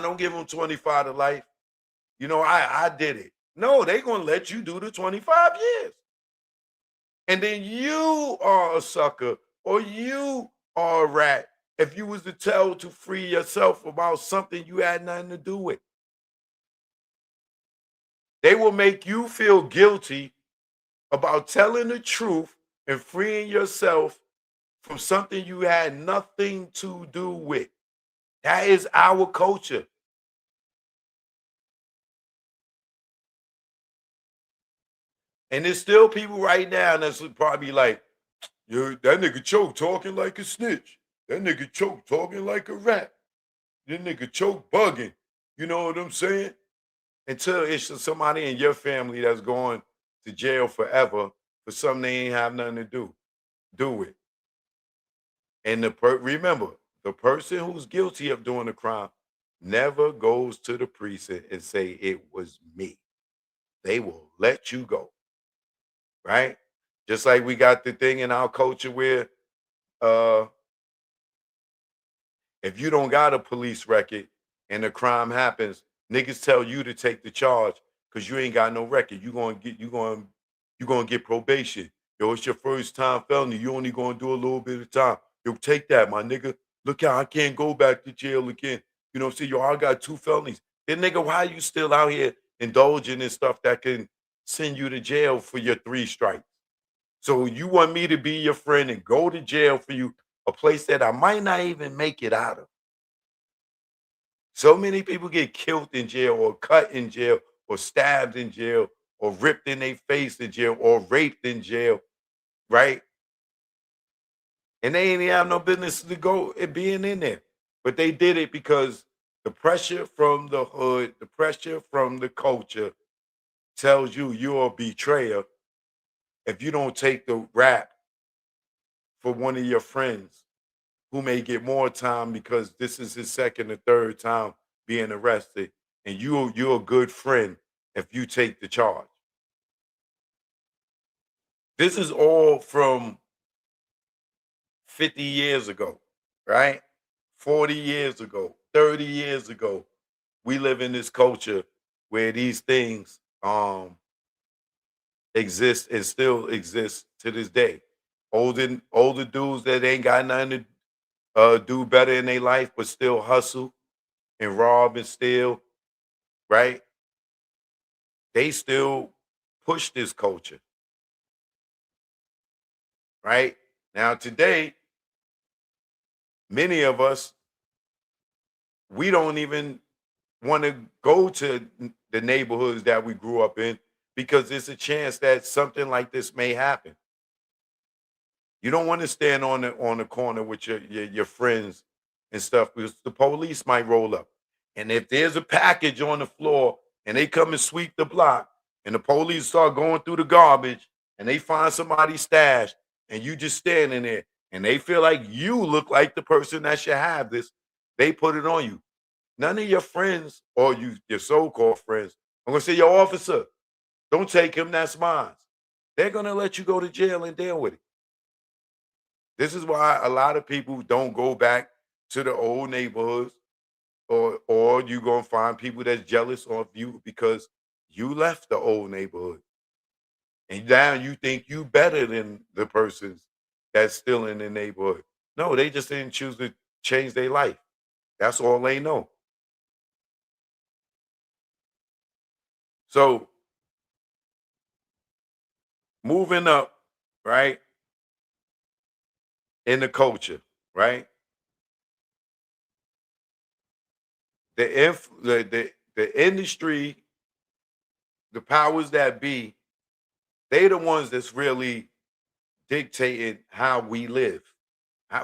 Speaker 1: don't give them 25 to life. I did it. No, they're going to let you do the 25 years. And then you are a sucker or you are a rat if you was to tell to free yourself about something you had nothing to do with. They will make you feel guilty about telling the truth and freeing yourself from something you had nothing to do with. That is our culture. And there's still people right now that's probably like, yo, that nigga Choke talking like a snitch. That nigga Choke talking like a rat. That nigga Choke bugging. You know what I'm saying? Until it's just somebody in your family that's going to jail forever for something they ain't have nothing to do with. And remember, the person who's guilty of doing the crime never goes to the precinct and say it was me. They will let you go, right? Just like we got the thing in our culture where uh if you don't got a police record and a crime happens, niggas tell you to take the charge because you ain't got no record. You gonna get probation. Yo, it's your first time felony. You only gonna do a little bit of time. Yo, take that, my nigga. Look out, I can't go back to jail again. You know what I'm saying? Yo, I got 2 felonies. Then nigga, why you still out here indulging in stuff that can send you to jail for your 3 strikes? So you want me to be your friend and go to jail for you, a place that I might not even make it out of. So many people get killed in jail or cut in jail or stabbed in jail or ripped in their face in jail or raped in jail, right? And they ain't even have no business to go and being in there. But they did it because the pressure from the hood, the pressure from the culture tells you you're a betrayer if you don't take the rap for one of your friends who may get more time because this is his second or third time being arrested, and you're a good friend if you take the charge. This is all from 50 years ago, right? 40 years ago, 30 years ago. We live in this culture where these things exist and still exist to this day. Older dudes that ain't got nothing to do better in their life, but still hustle and rob and steal, right? They still push this culture, right? Now, today, many of us, we don't even want to go to the neighborhoods that we grew up in because there's a chance that something like this may happen. You don't want to stand on the corner with your friends and stuff because the police might roll up. And if there's a package on the floor and they come and sweep the block and the police start going through the garbage and they find somebody stashed and you just standing there and they feel like you look like the person that should have this, they put it on you. None of your friends or your so-called friends are gonna say, yo, officer, don't take him, that's mine. They're gonna let you go to jail and deal with it. This is why a lot of people don't go back to the old neighborhoods, or you gonna find people that's jealous of you because you left the old neighborhood and now you think you better than the persons that's still in the neighborhood. No, they just didn't choose to change their life. That's all they know. So moving up, right, in the culture, right? The industry, the powers that be, they the ones that's really dictating how we live,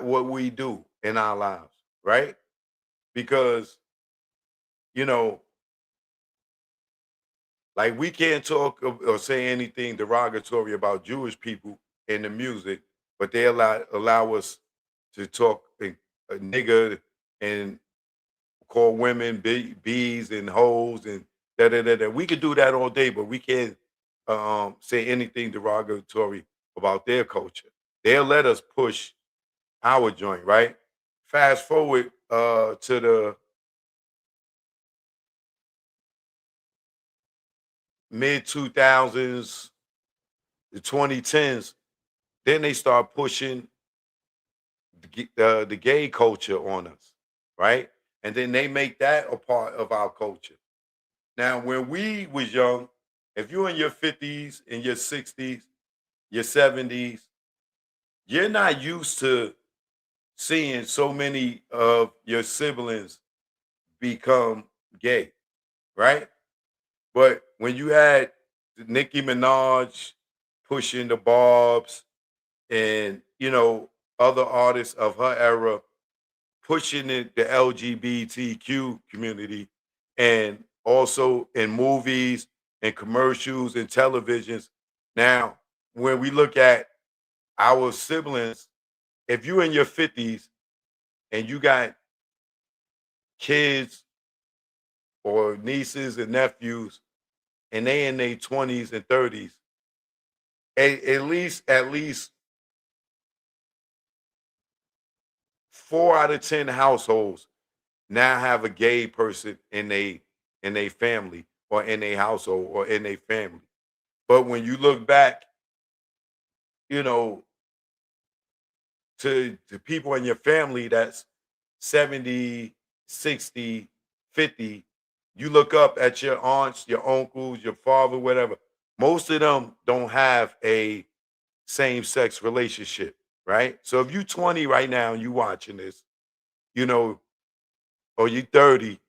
Speaker 1: what we do in our lives, right? Because, you know, like we can't talk or say anything derogatory about Jewish people in the music, but they allow us to talk a nigga and call women bees and hoes and da da da da. We could do that all day, but we can't say anything derogatory about their culture. They'll let us push our joint, right? Fast forward to the mid 2000s, the 2010s. Then they start pushing the gay culture on us, right? And then they make that a part of our culture. Now, when we was young, if you're in your 50s, in your 60s, your 70s, you're not used to seeing so many of your siblings become gay, right? But when you had Nicki Minaj pushing the Barbs and other artists of her era pushing the LGBTQ community and also in movies and commercials and televisions. Now, when we look at our siblings, if you're in your 50s and you got kids or nieces and nephews and they in their 20s and 30s, at least 4 out of 10 households now have a gay person in a family or in a household or in a family. But when you look back, you know, to people in your family that's 70, 60, 50, you look up at your aunts, your uncles, your father, whatever. Most of them don't have a same-sex relationship, right? So if you 20 right now and you watching this, you know, or you 30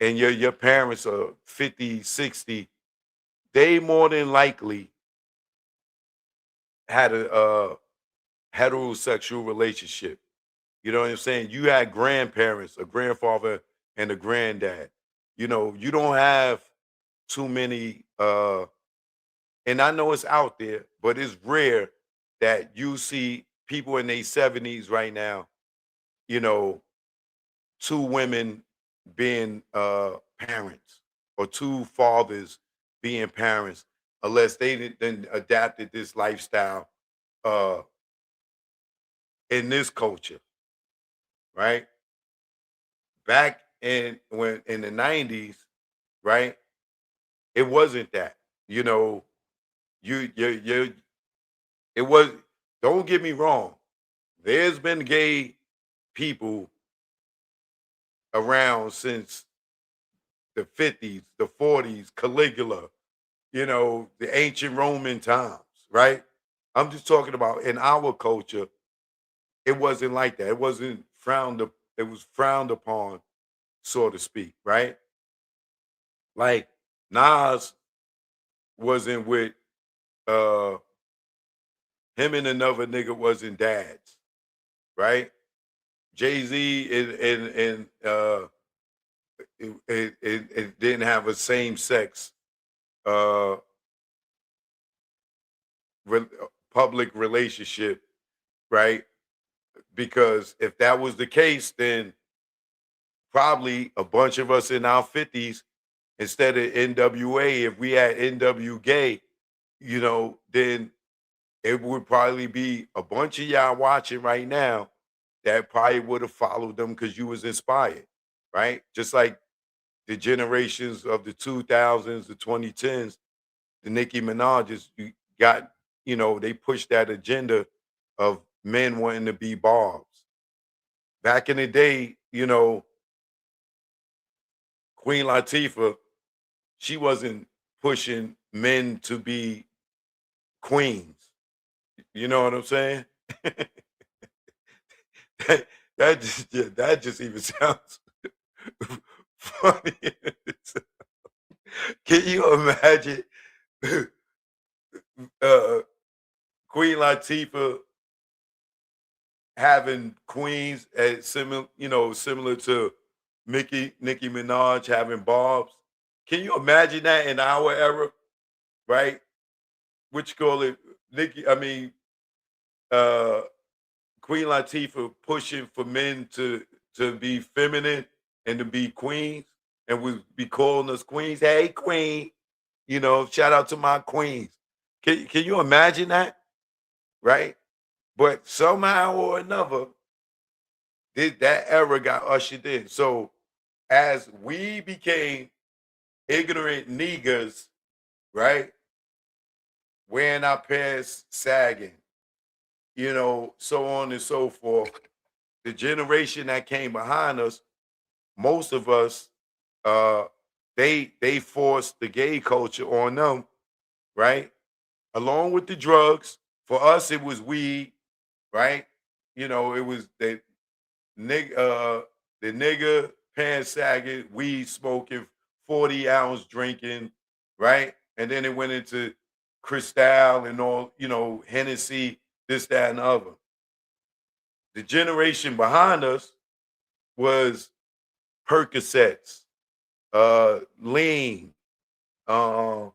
Speaker 1: and your parents are 50, 60, they more than likely had a heterosexual relationship. You know what I'm saying? You had grandparents, a grandfather and a granddad. You don't have too many and I know it's out there, but it's rare that you see people in their 70s right now, you know, two women being parents or two fathers being parents unless they then adapted this lifestyle uh in this culture, right? Back in the 90s, right? It wasn't that. You know, you it was, don't get me wrong. There's been gay people around since the 50s, the 40s, Caligula, the ancient Roman times, right? I'm just talking about in our culture, it wasn't like that. It wasn't it was frowned upon, so to speak, right? Like Nas wasn't with uh him and another nigga wasn't dads, right? Jay-Z it didn't have a same sex uh public relationship, right? Because if that was the case, then probably a bunch of us in our 50s, instead of NWA, if we had NW gay, then it would probably be a bunch of y'all watching right now that probably would have followed them because you was inspired, right? Just like the generations of the 2000s, the 2010s, the Nicki Minaj's you got, they pushed that agenda of men wanting to be Barbs. Back in the day, Queen Latifah, she wasn't pushing men to be queens. You know what I'm saying? that just even sounds funny. Can you imagine uh, Queen Latifah having queens at similar to Nicki Minaj having Bobs? Can you imagine that in our era, right? Which call it Nicki? I mean, uh, Queen Latifah pushing for men to be feminine and to be queens, and would be calling us queens. Hey, queen, shout out to my queens. Can you imagine that? Right? But somehow or another, that era got ushered in. So as we became ignorant niggas, right, wearing our pants sagging, so on and so forth, the generation that came behind us, most of us, uh, they forced the gay culture on them, right? Along with the drugs. For us, it was weed, right? It was the nigga pants sagging, weed smoking, 40 ounce drinking, right? And then it went into Cristal and all, Hennessy, this, that, and the other. The generation behind us was Percocets, lean, um,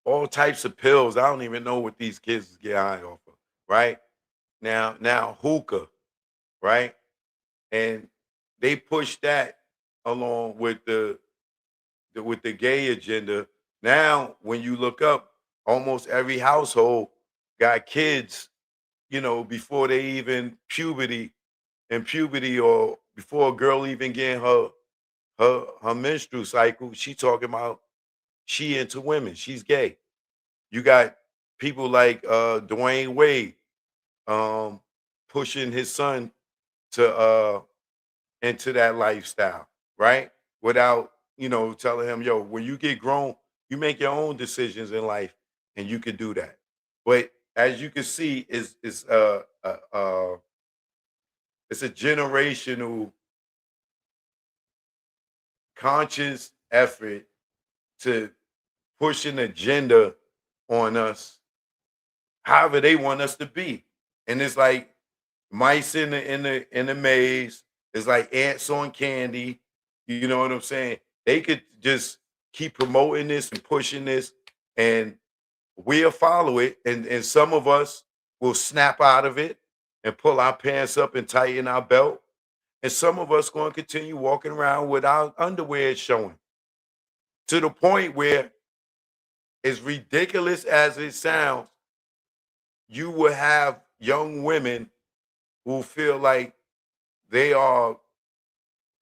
Speaker 1: all types of pills. I don't even know what these kids get high off of, right? Now hookah, right? And they push that along with with the gay agenda. Now, when you look up, almost every household got kids, before they even puberty or before a girl even getting her menstrual cycle, she talking about she into women, she's gay. You got people like Dwayne Wade um pushing his son to into that lifestyle, right? Without, telling him, yo, when you get grown, you make your own decisions in life and you can do that. But as you can see, it's a generational conscious effort to push an agenda on us, however they want us to be. And it's like mice in the maze. It's like ants on candy. You know what I'm saying? They could just keep promoting this and pushing this, and we'll follow it. And some of us will snap out of it and pull our pants up and tighten our belt. And some of us going to continue walking around with our underwear showing to the point where, as ridiculous as it sounds, you will have young women who feel like they are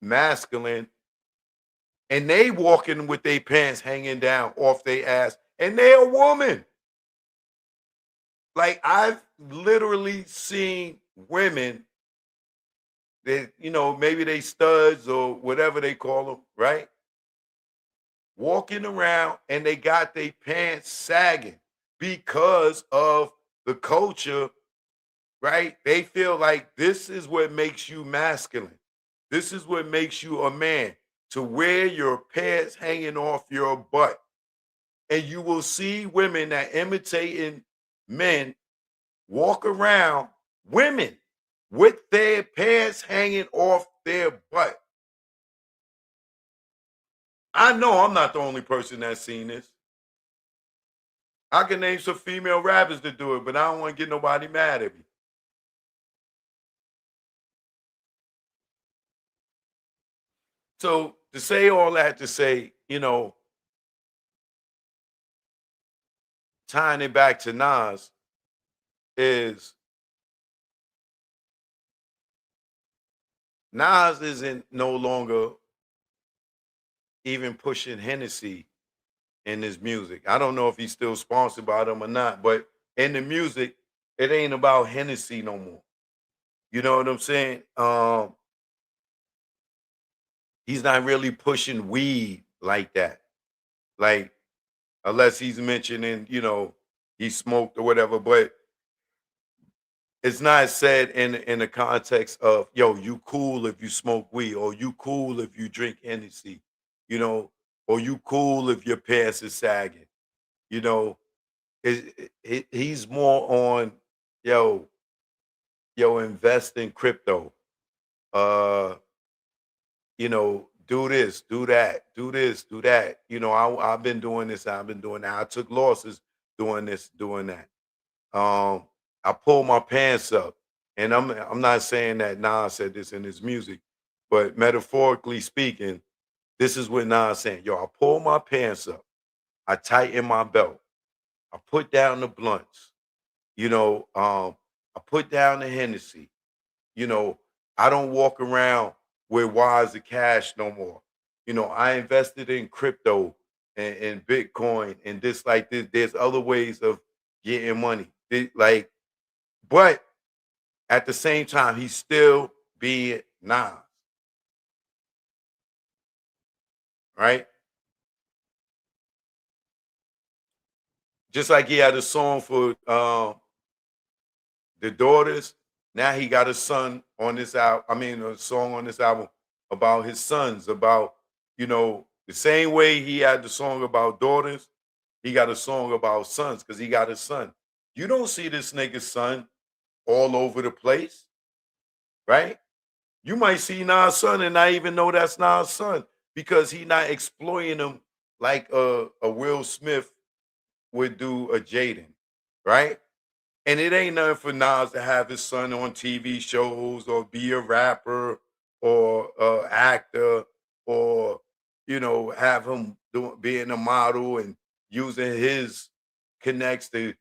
Speaker 1: masculine and they walking with their pants hanging down off their ass and they're a woman. Like I've literally seen women that, maybe they studs or whatever they call them, right? Walking around and they got their pants sagging because of the culture, right? They feel like this is what makes you masculine. This is what makes you a man, to wear your pants hanging off your butt. And you will see women that imitating men walk around, women with their pants hanging off their butt. I know I'm not the only person that's seen this. I can name some female rappers that do it, but I don't want to get nobody mad at me. So to say all that to say, tying it back to Nas is Nas isn't no longer even pushing Hennessy in his music. I don't know if he's still sponsored by them or not, but in the music, it ain't about Hennessy no more. You know what I'm saying? He's not really pushing weed like that. Like, unless he's mentioning, he smoked or whatever, but it's not said in the context of, yo, you cool if you smoke weed, or you cool if you drink Hennessy, you know, or you cool if your pants is sagging, you know. He's more on, yo, invest in crypto. Uh, do this, do that, do this, do that. I've been doing this, I've been doing that. I took losses doing this, doing that. I pulled my pants up, and I'm not saying that Nas said this in his music, but metaphorically speaking, this is what Nas saying. Yo, I pull my pants up, I tighten my belt, I put down the blunts, I put down the Hennessy. You know, I don't walk around with wires of cash no more. I invested in crypto and Bitcoin and this like this. There's other ways of getting money. But at the same time, he's still being Nas, right? Just like he had a song for the daughters. Now he got a son on this album. I mean, a song on this album about his sons. About the same way he had the song about daughters, he got a song about sons because he got a son. You don't see this nigga's son all over the place, right? You might see Nas' son and not even know that's Nas' son because he not exploiting him like a Will Smith would do a Jaden, right? And it ain't nothing for Nas to have his son on TV shows or be a rapper or actor or have him being a model and using his connects to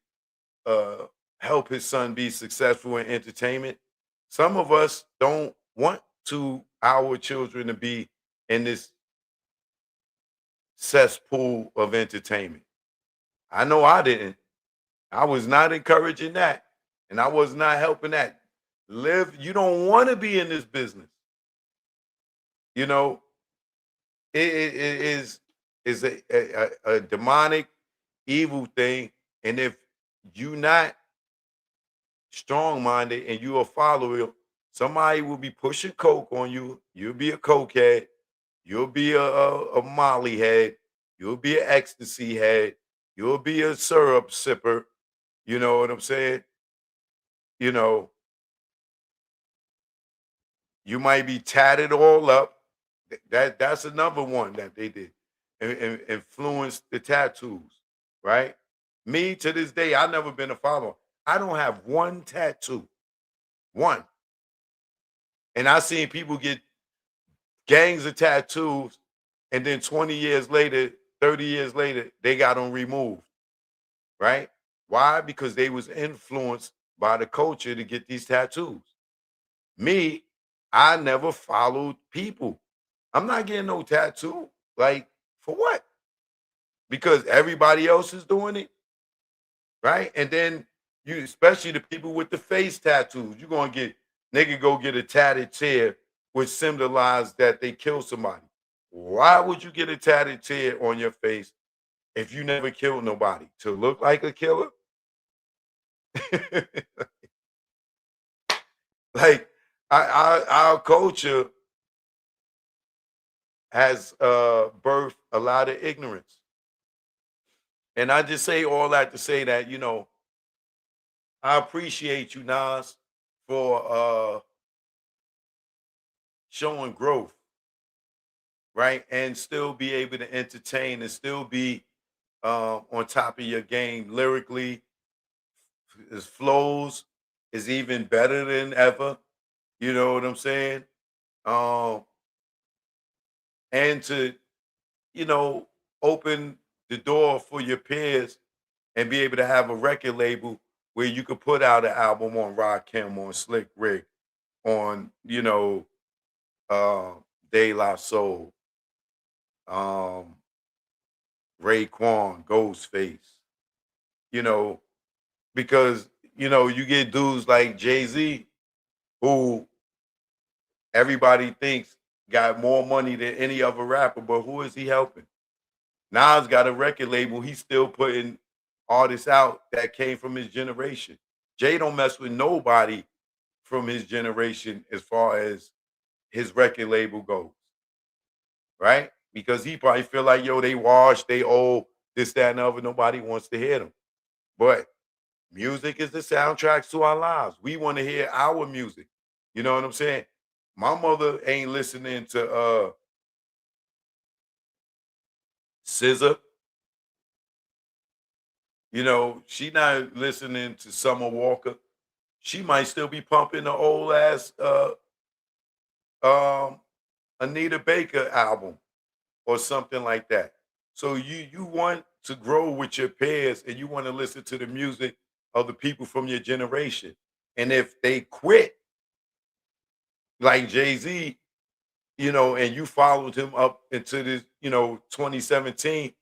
Speaker 1: uh, help his son be successful in entertainment. Some of us don't want to our children to be in this cesspool of entertainment. I know I didn't. I was not encouraging that, and I was not helping that. Live, you don't want to be in this business. You know, it is a demonic, evil thing, and if you not strong minded and you a follower, somebody will be pushing coke on you. You'll be a cokehead. You'll be a Molly head. You'll be an ecstasy head. You'll be a syrup sipper. You know what I'm saying? You know, you might be tatted all up. That's another one that they did. Influence the tattoos, right? Me to this day, I've never been a follower. I don't have one tattoo. One. And I seen people get gangs of tattoos, and then 20 years later, 30 years later, they got them removed, right? Why? Because they was influenced by the culture to get these tattoos. Me, I never followed people. I'm not getting no tattoo. Like, for what? Because everybody else is doing it, right? And then you, especially the people with the face tattoos, you're gonna get nigga go get a tatted tear, which symbolize that they killed somebody. Why would you get a tatted tear on your face if you never killed nobody? To look like a killer? Like our culture has birthed a lot of ignorance. And I just say all that to say that, I appreciate you, Nas, for showing growth, right? And still be able to entertain and still be on top of your game lyrically. His flows is even better than ever. You know what I'm saying? Um, and to, you know, open the door for your peers and be able to have a record label where you could put out an album on Rakim, on Slick Rick, on, uh, De La Soul, um, Raekwon, Ghostface, you know, because, you get dudes like Jay-Z who everybody thinks got more money than any other rapper, but who is he helping? Nas got a record label. He's still putting artists out that came from his generation. Jay don't mess with nobody from his generation as far as his record label goes, right? Because he probably feel like, yo, they washed, they old, this, that, and the other. Nobody wants to hear them. But music is the soundtracks to our lives. We want to hear our music. You know what I'm saying? My mother ain't listening to SZA. She not listening to Summer Walker. She might still be pumping the old ass um Anita Baker album or something like that. So you want to grow with your peers and you want to listen to the music of the people from your generation. And if they quit, like Jay-Z, and you followed him up into this, 2017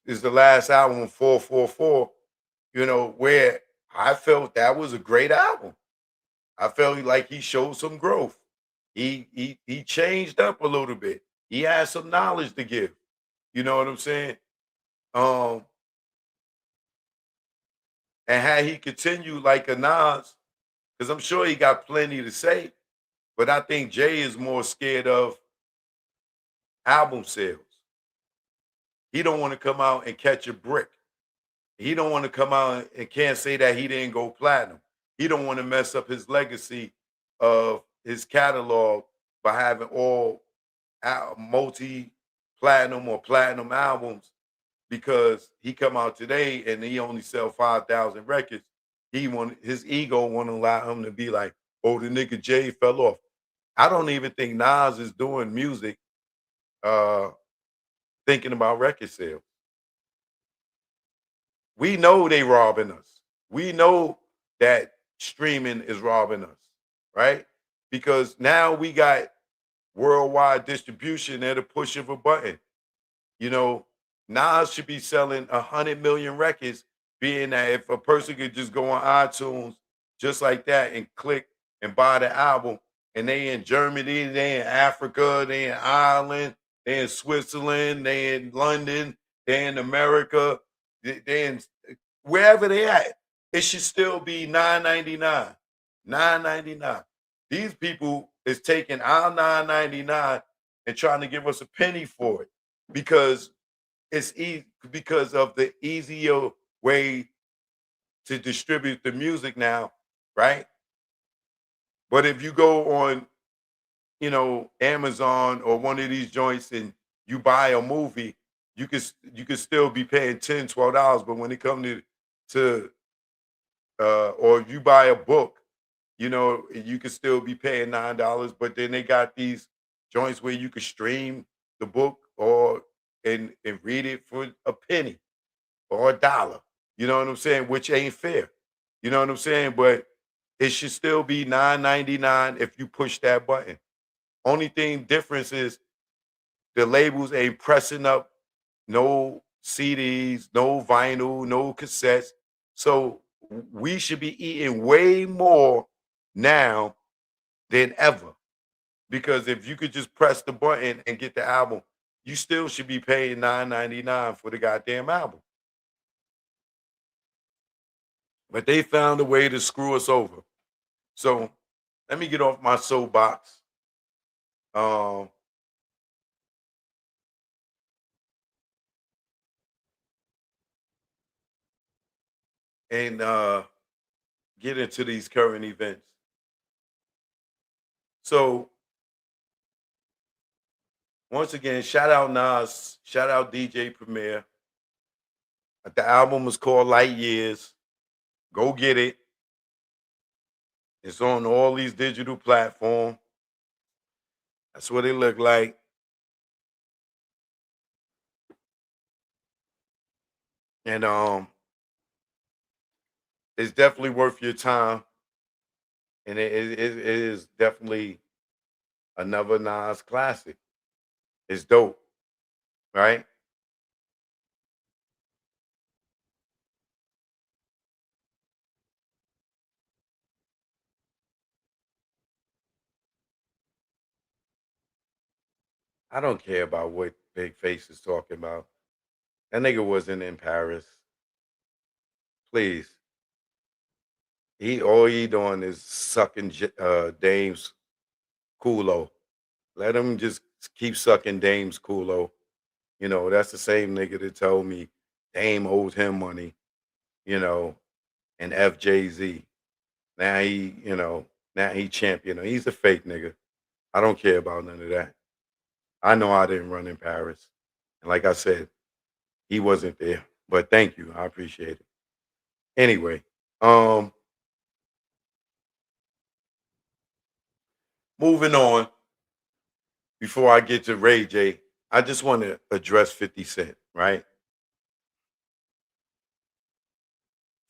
Speaker 1: is the last album, 444, where I felt that was a great album. I felt like he showed some growth. He changed up a little bit. He had some knowledge to give. You know what I'm saying? Um, and had he continued like a Nas, because I'm sure he got plenty to say, but I think Jay is more scared of album sales. He don't want to come out and catch a brick. He don't want to come out and can't say that he didn't go platinum. He don't want to mess up his legacy of his catalog by having all multi-platinum or platinum albums because he come out today and he only sell 5,000 records. His ego won't allow him to be like, oh, the nigga Jay fell off. I don't even think Nas is doing music uh thinking about record sales. We know they robbing us. We know that streaming is robbing us, right? Because now we got worldwide distribution at a push of a button. You know, Nas should be selling 100 million records, being that if a person could just go on iTunes just like that and click and buy the album, and they in Germany, they in Africa, they in Ireland, they in Switzerland, they in London, they in America, they in wherever they at, it should still be 9.99. 9.99. These people is taking our 9.99 and trying to give us a penny for it because it's easy because of the easier way to distribute the music now, right? But if you go on, Amazon or one of these joints and you buy a movie, you could still be paying $10, $12. But when it comes to or you buy a book, you could still be paying $9. But then they got these joints where you could stream the book or and read it for a penny or a dollar. You know what I'm saying? Which ain't fair. You know what I'm saying? But it should still be 9.99 if you push that button. Only thing difference is the labels ain't pressing up no CDs, no vinyl, no cassettes. So we should be eating way more now than ever. Because if you could just press the button and get the album, you still should be paying 9.99 for the goddamn album. But they found a way to screw us over. So let me get off my soapbox. Um, and get into these current events. So once again, shout out Nas, shout out DJ Premier. The album was called Light Years. Go get it. It's on all these digital platforms. That's what it look like. And it's definitely worth your time. And it is definitely another Nas classic. It's dope, right? I don't care about what Big Face is talking about. That nigga wasn't in Paris. Please. He all he doing is sucking Dame's culo. Let him just keep sucking Dame's culo. That's the same nigga that told me Dame owed him money, you know, and FJZ. Now now he champion. He's a fake nigga. I don't care about none of that. I know I didn't run in Paris. And like I said, he wasn't there. But thank you. I appreciate it. Anyway, um, moving on before I get to Ray J, I just want to address 50 Cent, right?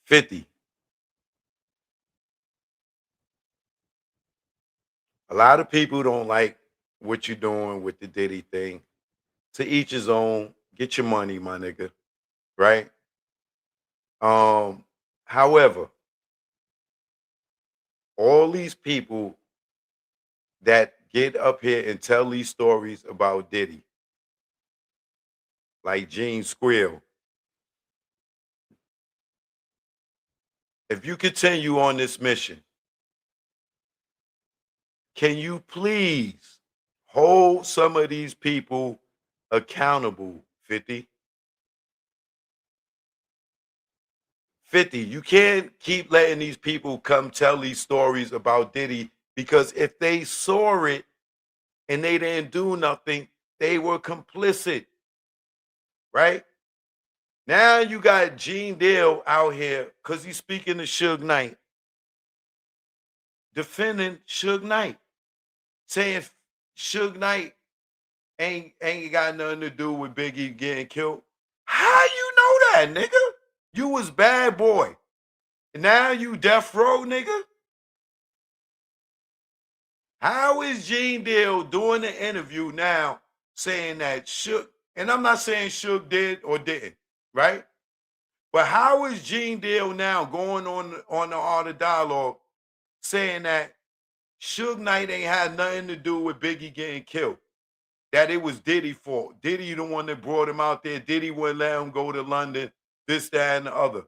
Speaker 1: 50. A lot of people don't like what you're doing with the Diddy thing. To each his own. Get your money, my nigga, right? However, all these people that get up here and tell these stories about Diddy, like Gene Squill, if you continue on this mission, can you please hold some of these people accountable, 50? 50, you can't keep letting these people come tell these stories about Diddy Because if they saw it and they didn't do nothing, they were complicit, right? Now you got Gene Deal out here because he's speaking to Suge Knight, defending Suge Knight, saying Suge Knight ain't got nothing to do with Biggie getting killed. How you know that, nigga? You was bad boy. And now you death row, nigga? How is Gene Deal doing the interview now saying that Suge, and I'm not saying Suge did or didn't, right? But how is Gene Deal now going on the Art of Dialogue saying that Suge Knight ain't had nothing to do with Biggie getting killed? That it was Diddy's fault. Diddy the one that brought him out there. Diddy wouldn't let him go to London, this, that, and the other.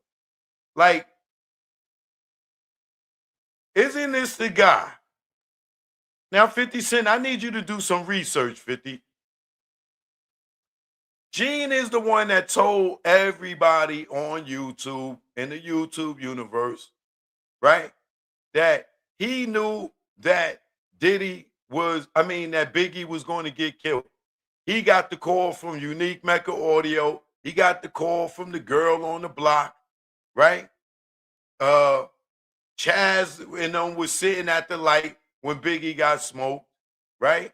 Speaker 1: Like, isn't this the guy? Now, 50 Cent, I need you to do some research, 50. Gene is the one that told everybody on YouTube, in the YouTube universe, right, that he knew that that Biggie was going to get killed. He got the call from Unique Mecca Audio. He got the call from the girl on the block, right? Chaz and them was sitting at the light when Biggie got smoked, right?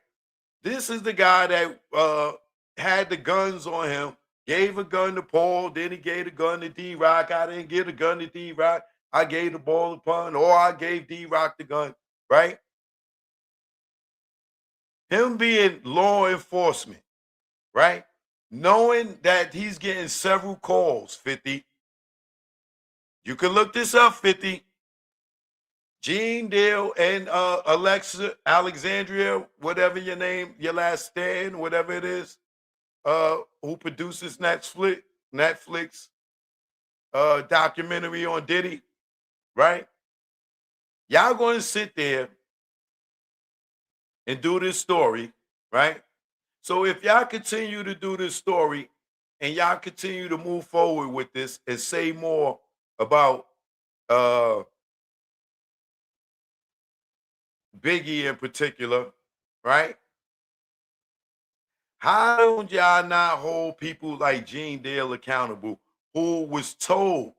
Speaker 1: This is the guy that had the guns on him, gave a gun to Paul, then he gave the gun to D-Rock. I didn't give the gun to D-Rock. I gave the ball to Pun, or I gave D-Rock the gun, right? Him being law enforcement, right? Knowing that he's getting several calls, 50. You can look this up, 50. Gene Deal and Alexa Alexandria, whatever your name, your last stand, whatever it is, who produces Netflix documentary on Diddy, right? Y'all going to sit there and do this story, right? So if y'all continue to do this story and y'all continue to move forward with this and say more about Biggie in particular, right? How don't y'all not hold people like Gene Deal accountable who was told,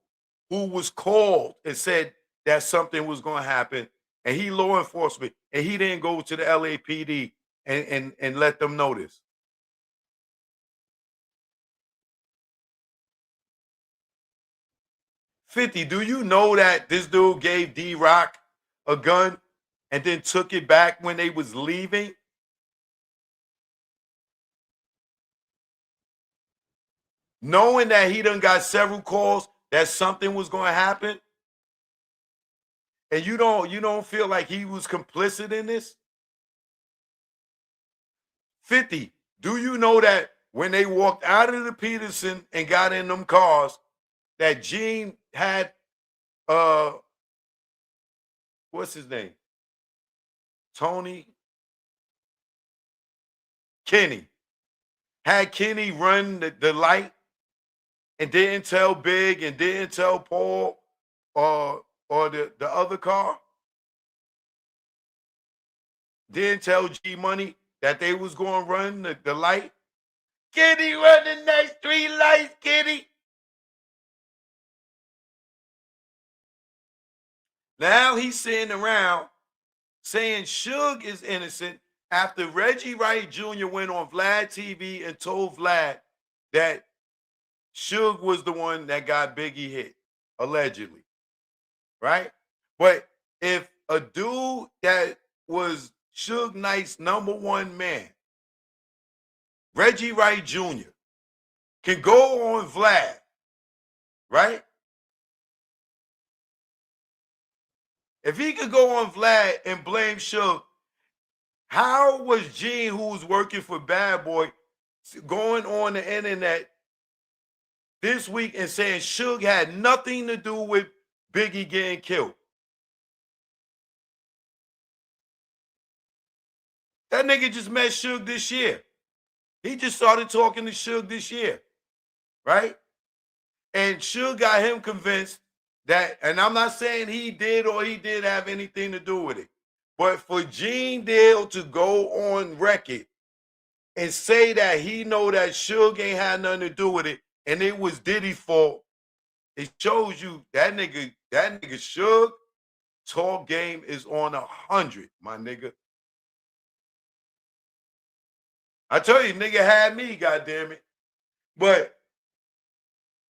Speaker 1: who was called and said that something was going to happen, and he law enforcement, and he didn't go to the LAPD and let them know this? $50, do you know that this dude gave D-Rock a gun and then took it back when they was leaving? Knowing that he done got several calls that something was going to happen, and you don't feel like he was complicit in this? 50, do you know that when they walked out of the Peterson and got in them cars, that Gene had what's his name? Tony Kenny. Had Kenny run the light and didn't tell Big and didn't tell Paul or the other car? Didn't tell G Money that they was going to run the light? Kenny, run the next 3 lights, Kenny. Now he's sitting around saying Suge is innocent after Reggie Wright Jr. went on Vlad TV and told Vlad that Suge was the one that got Biggie hit, allegedly, right? But if a dude that was Suge Knight's #1 man, Reggie Wright Jr., can go on Vlad, right? If he could go on Vlad and blame Suge, how was Gene, who was working for Bad Boy, going on the internet this week and saying Suge had nothing to do with Biggie getting killed? That nigga just met Suge this year. He just started talking to Suge this year, right? And Suge got him convinced that, and I'm not saying he did or he did have anything to do with it, But for Gene Deal to go on record and say that he know that Suge ain't had nothing to do with it, and it was Diddy's fault, it shows you that nigga Suge talk game is on 100, my nigga. I tell you, nigga had me, goddamn it. But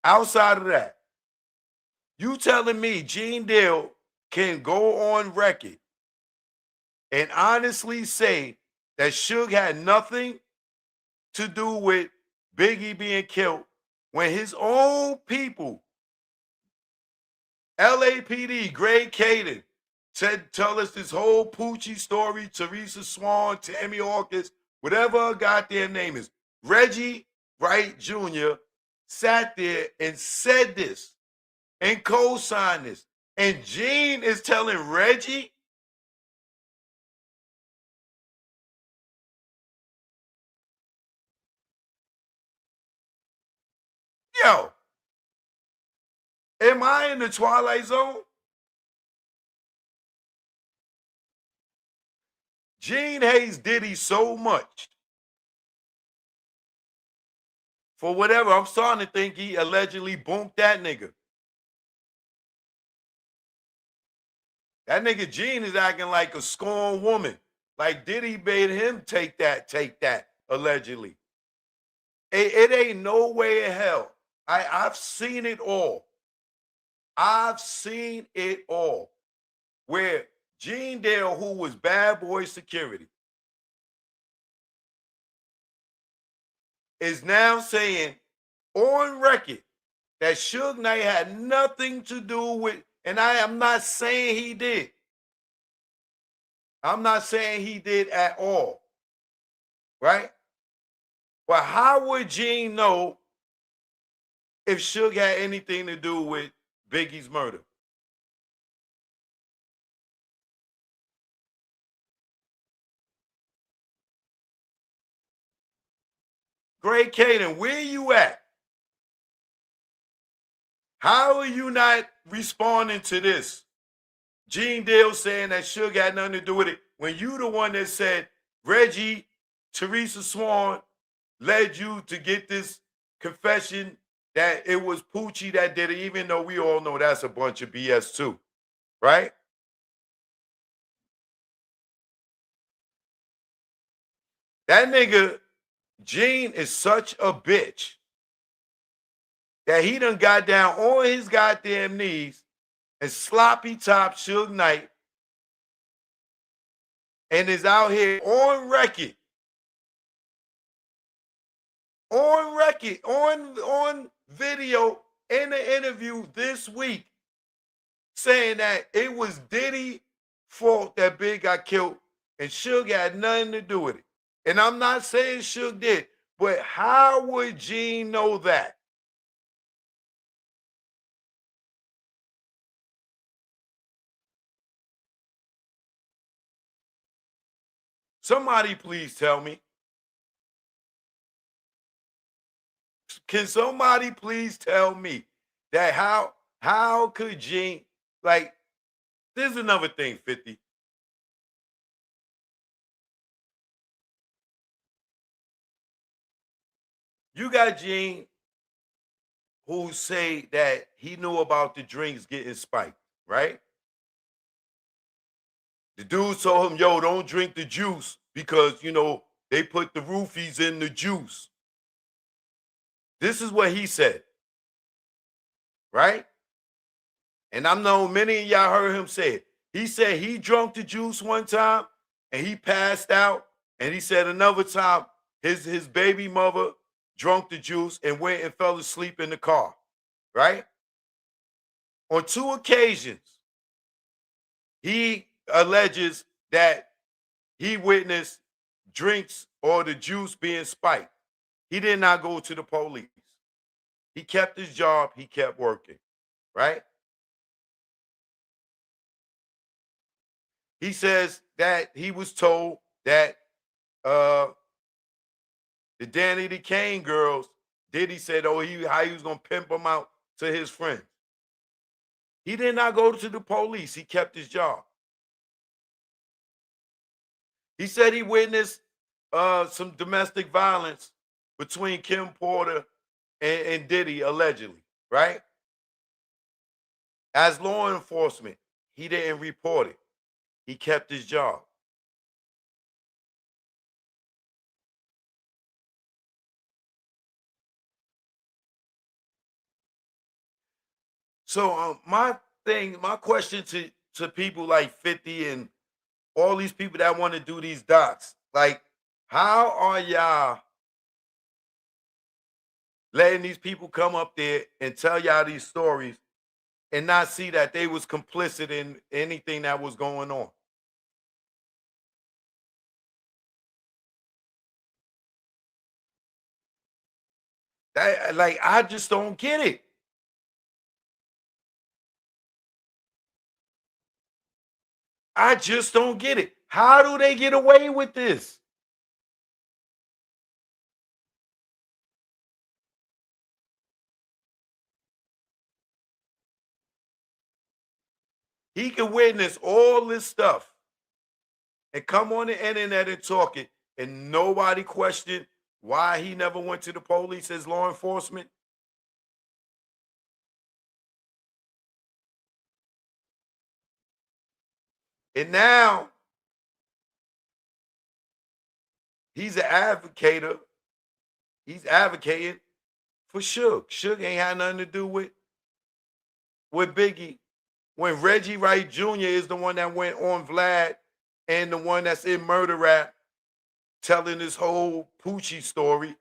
Speaker 1: outside of that, you telling me Gene Deal can go on record and honestly say that Suge had nothing to do with Biggie being killed when his own people, LAPD, Greg Caden, tell us this whole Poochie story, Teresa Swan, Tammy Hawkins, whatever her goddamn name is. Reggie Wright Jr. sat there and said this and co-signed this. And Gene is telling Reggie, yo, am I in the Twilight Zone? Gene hates Diddy so much. For whatever, I'm starting to think he allegedly bonked that nigga. That nigga Gene is acting like a scorned woman. Like Diddy made him take that, allegedly. It ain't no way in hell. I've seen it all. I've seen it all. Where Gene Dale, who was bad boy security, is now saying on record that Suge Knight had nothing to do with, and I am not saying he did. I'm not saying he did at all. Right? But how would Gene know if Suge had anything to do with Biggie's murder? Greg Caden, where you at? How are you not responding to this? Gene Deal saying that Suge had nothing to do with it when you the one that said Reggie, Teresa Swan led you to get this confession that it was Poochie that did it, even though we all know that's a bunch of BS too, right? That nigga Gene is such a bitch that he done got down on his goddamn knees and sloppy top Suge Knight and is out here on record, on video in the interview this week saying that it was Diddy's fault that Big got killed and Suge had nothing to do with it. And I'm not saying Suge did, but how would Gene know that? Somebody please tell me. Can somebody please tell me that how could Gene, like, there's another thing, 50. You got Gene who say that he knew about the drinks getting spiked, right? The dude told him, yo, don't drink the juice because, they put the roofies in the juice. This is what he said, right? And I know many of y'all heard him say it. He said he drunk the juice one time and he passed out. And he said another time his baby mother drunk the juice and went and fell asleep in the car, right? On 2 occasions, he alleges that he witnessed drinks or the juice being spiked. He did not go to the police. He kept his job. He kept working, right? He says that he was told that the Danny the Kane girls, Diddy said, how he was gonna pimp them out to his friends. He did not go to the police. He kept his job. He said he witnessed some domestic violence between Kim Porter and Diddy, allegedly, right? As law enforcement, he didn't report it. He kept his job. So my question to people like 50 and all these people that want to do these docs, like, how are y'all letting these people come up there and tell y'all these stories and not see that they was complicit in anything that was going on? That, like, I just don't get it. I just don't get it. How do they get away with this? He can witness all this stuff and come on the internet and talk it, and nobody questioned why he never went to the police as law enforcement. And now he's an advocator. He's advocating for Suge. Suge ain't had nothing to do with Biggie. When Reggie Wright Jr. is the one that went on Vlad and the one that's in Murder Rap telling this whole Poochie story.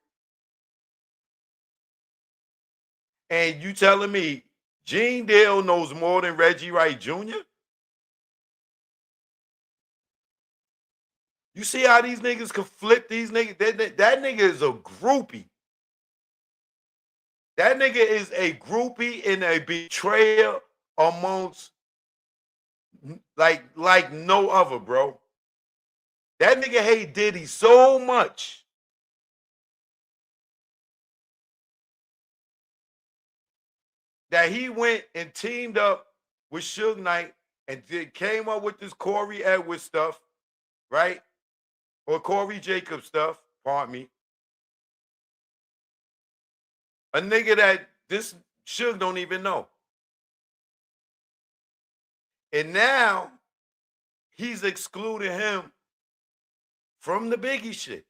Speaker 1: And you telling me Gene Dale knows more than Reggie Wright Jr.? You see how these niggas can flip these niggas? That nigga is a groupie. That nigga is a groupie and a betrayer amongst like no other, bro. That nigga hate Diddy so much that he went and teamed up with Suge Knight and came up with this Corey Edwards stuff, right? Or Corey Jacobs stuff, pardon me. A nigga that this Suge don't even know. And now he's excluding him from the Biggie shit.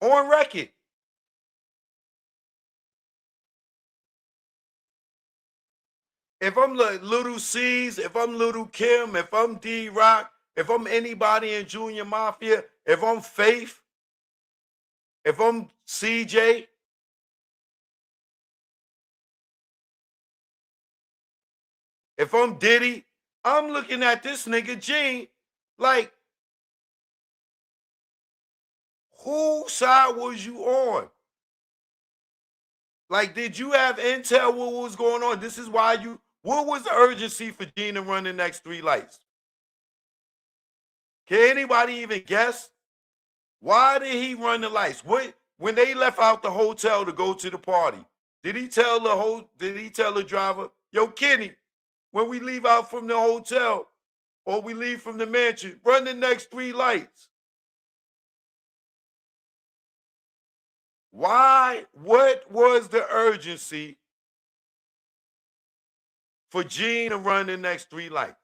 Speaker 1: On record. If I'm Little C's, if I'm Little Kim, if I'm D-Rock, if I'm anybody in Junior Mafia, if I'm Faith, if I'm CJ, if I'm Diddy, I'm looking at this nigga Gene like, whose side was you on? Like, did you have intel what was going on? This is why what was the urgency for Gene to run the next 3 lights? Can anybody even guess? Why did he run the lights? When they left out the hotel to go to the party, did he tell the driver, yo, Kenny, when we leave out from the hotel or we leave from the mansion, run the next 3 lights? Why? What was the urgency for Gene to run the next 3 lights?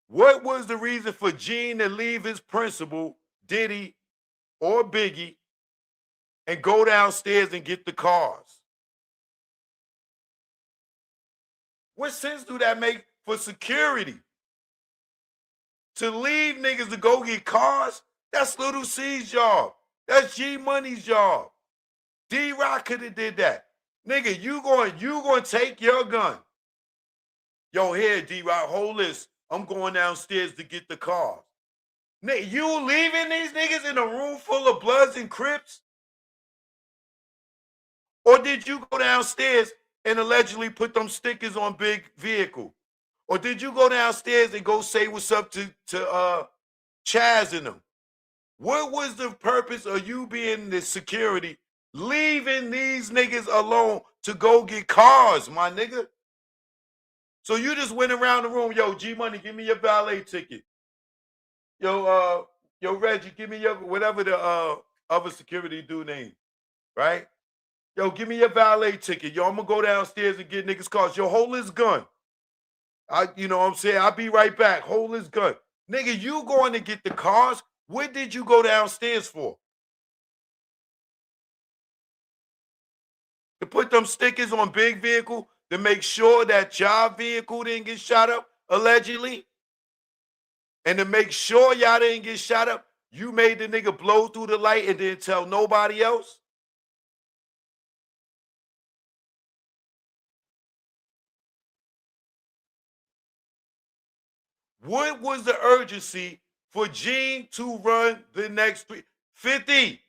Speaker 1: What was the reason for Gene to leave his principal, Diddy or Biggie, and go downstairs and get the cars? What sense do that make for security? To leave niggas to go get cars? That's Little C's job. That's G Money's job. D-Rock could have did that. Nigga, you going to take your gun. Yo, here, D-Rock, hold this. I'm going downstairs to get the cars. Nigga, you leaving these niggas in a room full of Bloods and Crips? Or did you go downstairs and allegedly put them stickers on Big Vehicle? Or did you go downstairs and go say what's up to Chaz and them? What was the purpose of you being the security, leaving these niggas alone to go get cars, my nigga? So you just went around the room, yo, G Money, give me your valet ticket. Yo, Reggie, give me your whatever the other security dude name, right? Yo, give me your valet ticket. Yo, I'm gonna go downstairs and get niggas cars. Yo, hold his gun. You know what I'm saying? I'll be right back. Hold his gun. Nigga, you going to get the cars? What did you go downstairs for? To put them stickers on big vehicle to make sure that your vehicle didn't get shot up, allegedly? And to make sure y'all didn't get shot up, you made the nigga blow through the light and didn't tell nobody else? What was the urgency for Gene to run the next 50?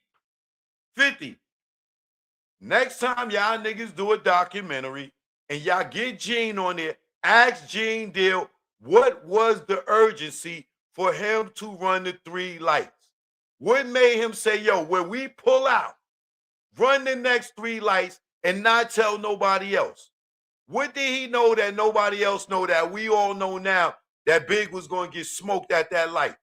Speaker 1: Next time y'all niggas do a documentary and y'all get Gene on there, ask Gene Deal what was the urgency for him to run the 3 lights? What made him say, yo, when we pull out, run the next 3 lights and not tell nobody else? What did he know that nobody else know that we all know now that Big was going to get smoked at that light?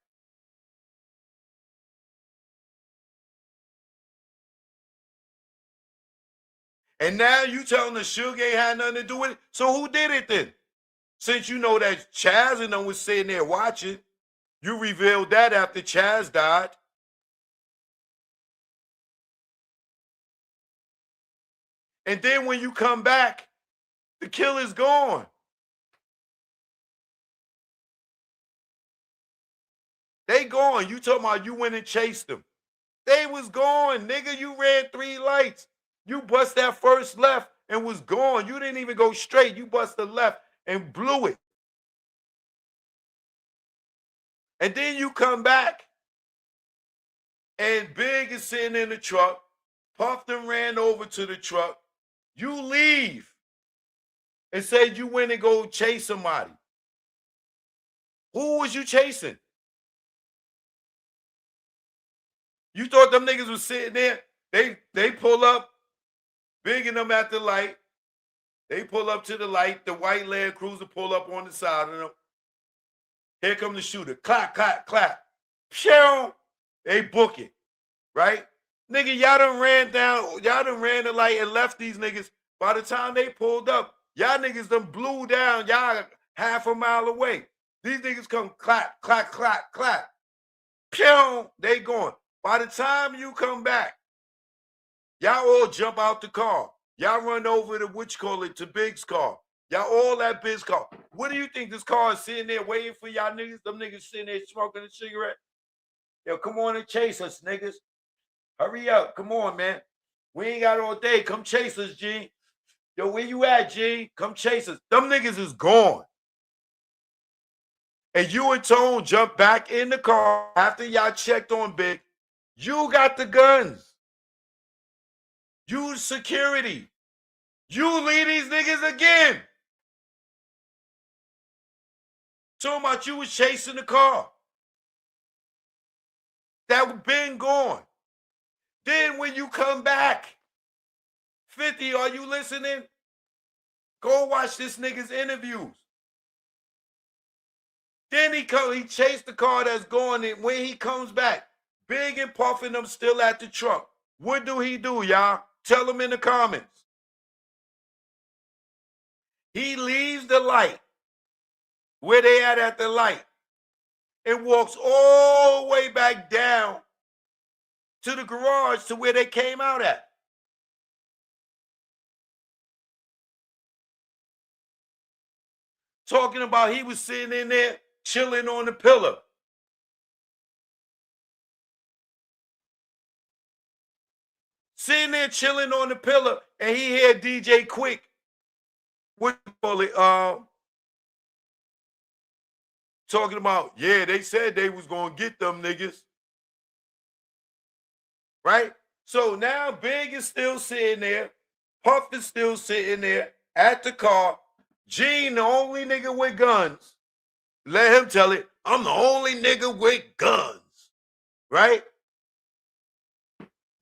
Speaker 1: And now you telling the Suge ain't had nothing to do with it? So who did it then? Since you know that Chaz and them was sitting there watching, you revealed that after Chaz died. And then when you come back, the killer's gone. They gone. You talking about you went and chased them. They was gone. Nigga, you ran 3 lights. You bust that first left and was gone. You didn't even go straight. You bust the left and blew it. And then you come back and Big is sitting in the truck. Puff them ran over to the truck. You leave and said you went and go chase somebody. Who was you chasing? You thought them niggas was sitting there? They pull up, Big and them at the light. They pull up to the light. The white Land Cruiser pull up on the side of them. Here come the shooter. Clap, clap, clap. Pshow. They book it. Right? Nigga, y'all done ran the light and left these niggas. By the time they pulled up, y'all niggas done blew down. Y'all half a mile away. These niggas come clap, clap, clap, clap. Pshow. They going. By the time you come back, y'all all jump out the car. Y'all run over to Big's car. Y'all all at Big's car. What do you think this car is sitting there waiting for y'all niggas? Them niggas sitting there smoking a cigarette. Yo, come on and chase us, niggas. Hurry up. Come on, man. We ain't got all day. Come chase us, G. Yo, where you at, G? Come chase us. Them niggas is gone. And you and Tone jump back in the car after y'all checked on Big. You got the guns. You security. You lead these niggas again. Talking about you was chasing the car. That been gone. Then when you come back, 50, are you listening? Go watch this nigga's interviews. Then he chased the car that's gone, and when he comes back, Big and Puff and them still at the truck. What do he do, y'all? Tell them in the comments. He leaves the light where they at the light and walks all the way back down to the garage to where they came out at. Talking about he was sitting in there chilling on the pillow. Sitting there chilling on the pillow, and he heard DJ Quick. What you call it? Talking about, yeah, they said they was gonna get them niggas. Right? So now Big is still sitting there. Puff is still sitting there at the car. Gene, the only nigga with guns. Let him tell it. I'm the only nigga with guns. Right?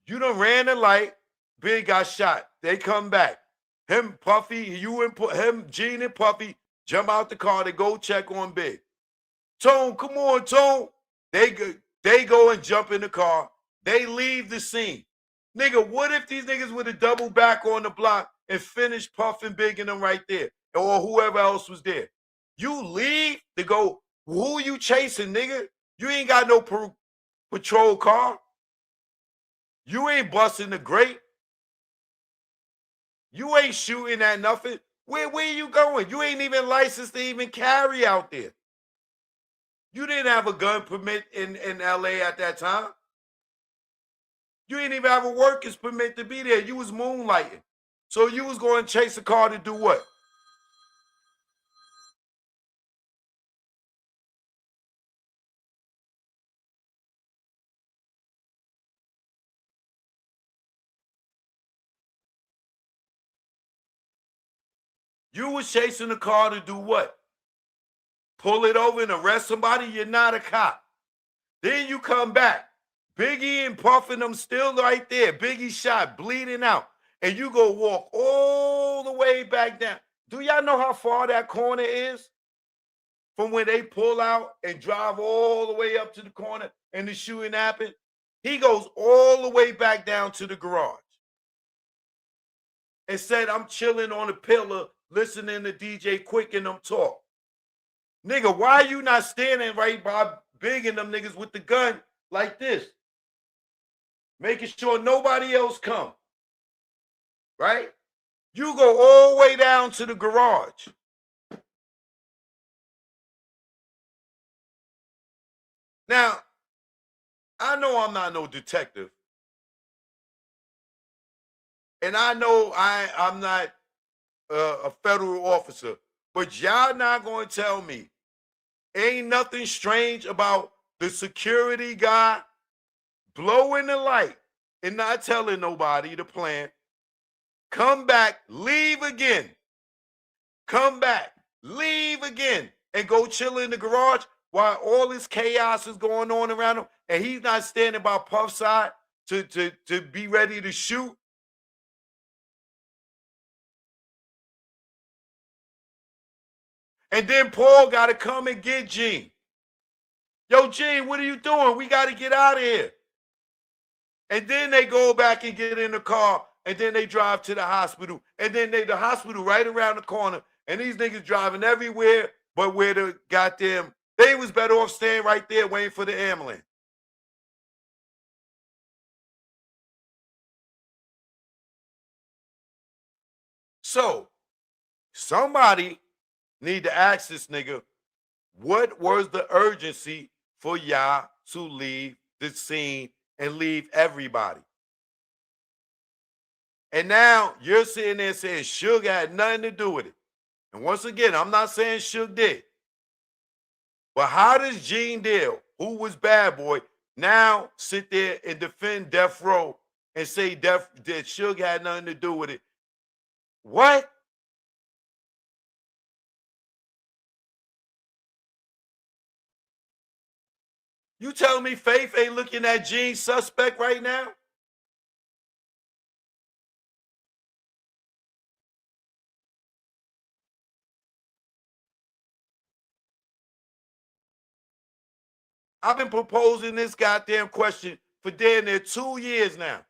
Speaker 1: You done ran the light. Big got shot. They come back. Him, Puffy, you and him, Gene and Puffy Jump out the car, they go check on Big. Tone, come on, Tone. They go and jump in the car. They leave the scene. Nigga, what if these niggas would have doubled back on the block and finished Puffing Big and them right there? Or whoever else was there. You leave to go, who you chasing, nigga? You ain't got no patrol car. You ain't busting the grate. You ain't shooting at nothing. Where you going? You ain't even licensed to even carry out there. You didn't have a gun permit in LA at that time. You didn't even have a worker's permit to be there. You was moonlighting. So you was going to chase a car to do what? You was chasing a car to do what? Pull it over and arrest somebody? You're not a cop. Then you come back. Biggie and Puffin them still right there. Biggie shot, bleeding out. And you go walk all the way back down. Do y'all know how far that corner is? From when they pull out and drive all the way up to the corner and the shooting happened? He goes all the way back down to the garage. And said, I'm chilling on a pillar, listening to DJ Quick and them talk. Nigga, why you not standing right by Big and them niggas with the gun like this? Making sure nobody else come. Right? You go all the way down to the garage. Now, I know I'm not no detective. And I know I'm not a federal officer. But y'all not going to tell me ain't nothing strange about the security guy blowing the light and not telling nobody the plan. Come back, leave again. Come back, leave again, and go chill in the garage while all this chaos is going on around him, and he's not standing by Puff's side to be ready to shoot. And then Paul got to come and get Gene. Yo, Gene, what are you doing? We got to get out of here. And then they go back and get in the car, and then they drive to the hospital. And then the hospital right around the corner, and these niggas driving everywhere but where the goddamn, they was better off staying right there waiting for the ambulance. So, somebody need to ask this nigga, what was the urgency for y'all to leave the scene and leave everybody? And now you're sitting there saying Suge had nothing to do with it. And once again, I'm not saying Suge did. But how does Gene Deal, who was Bad Boy, now sit there and defend Death Row and say that Suge had nothing to do with it? What? You telling me Faith ain't looking at Gene suspect right now? I've been proposing this goddamn question for damn near 2 years now.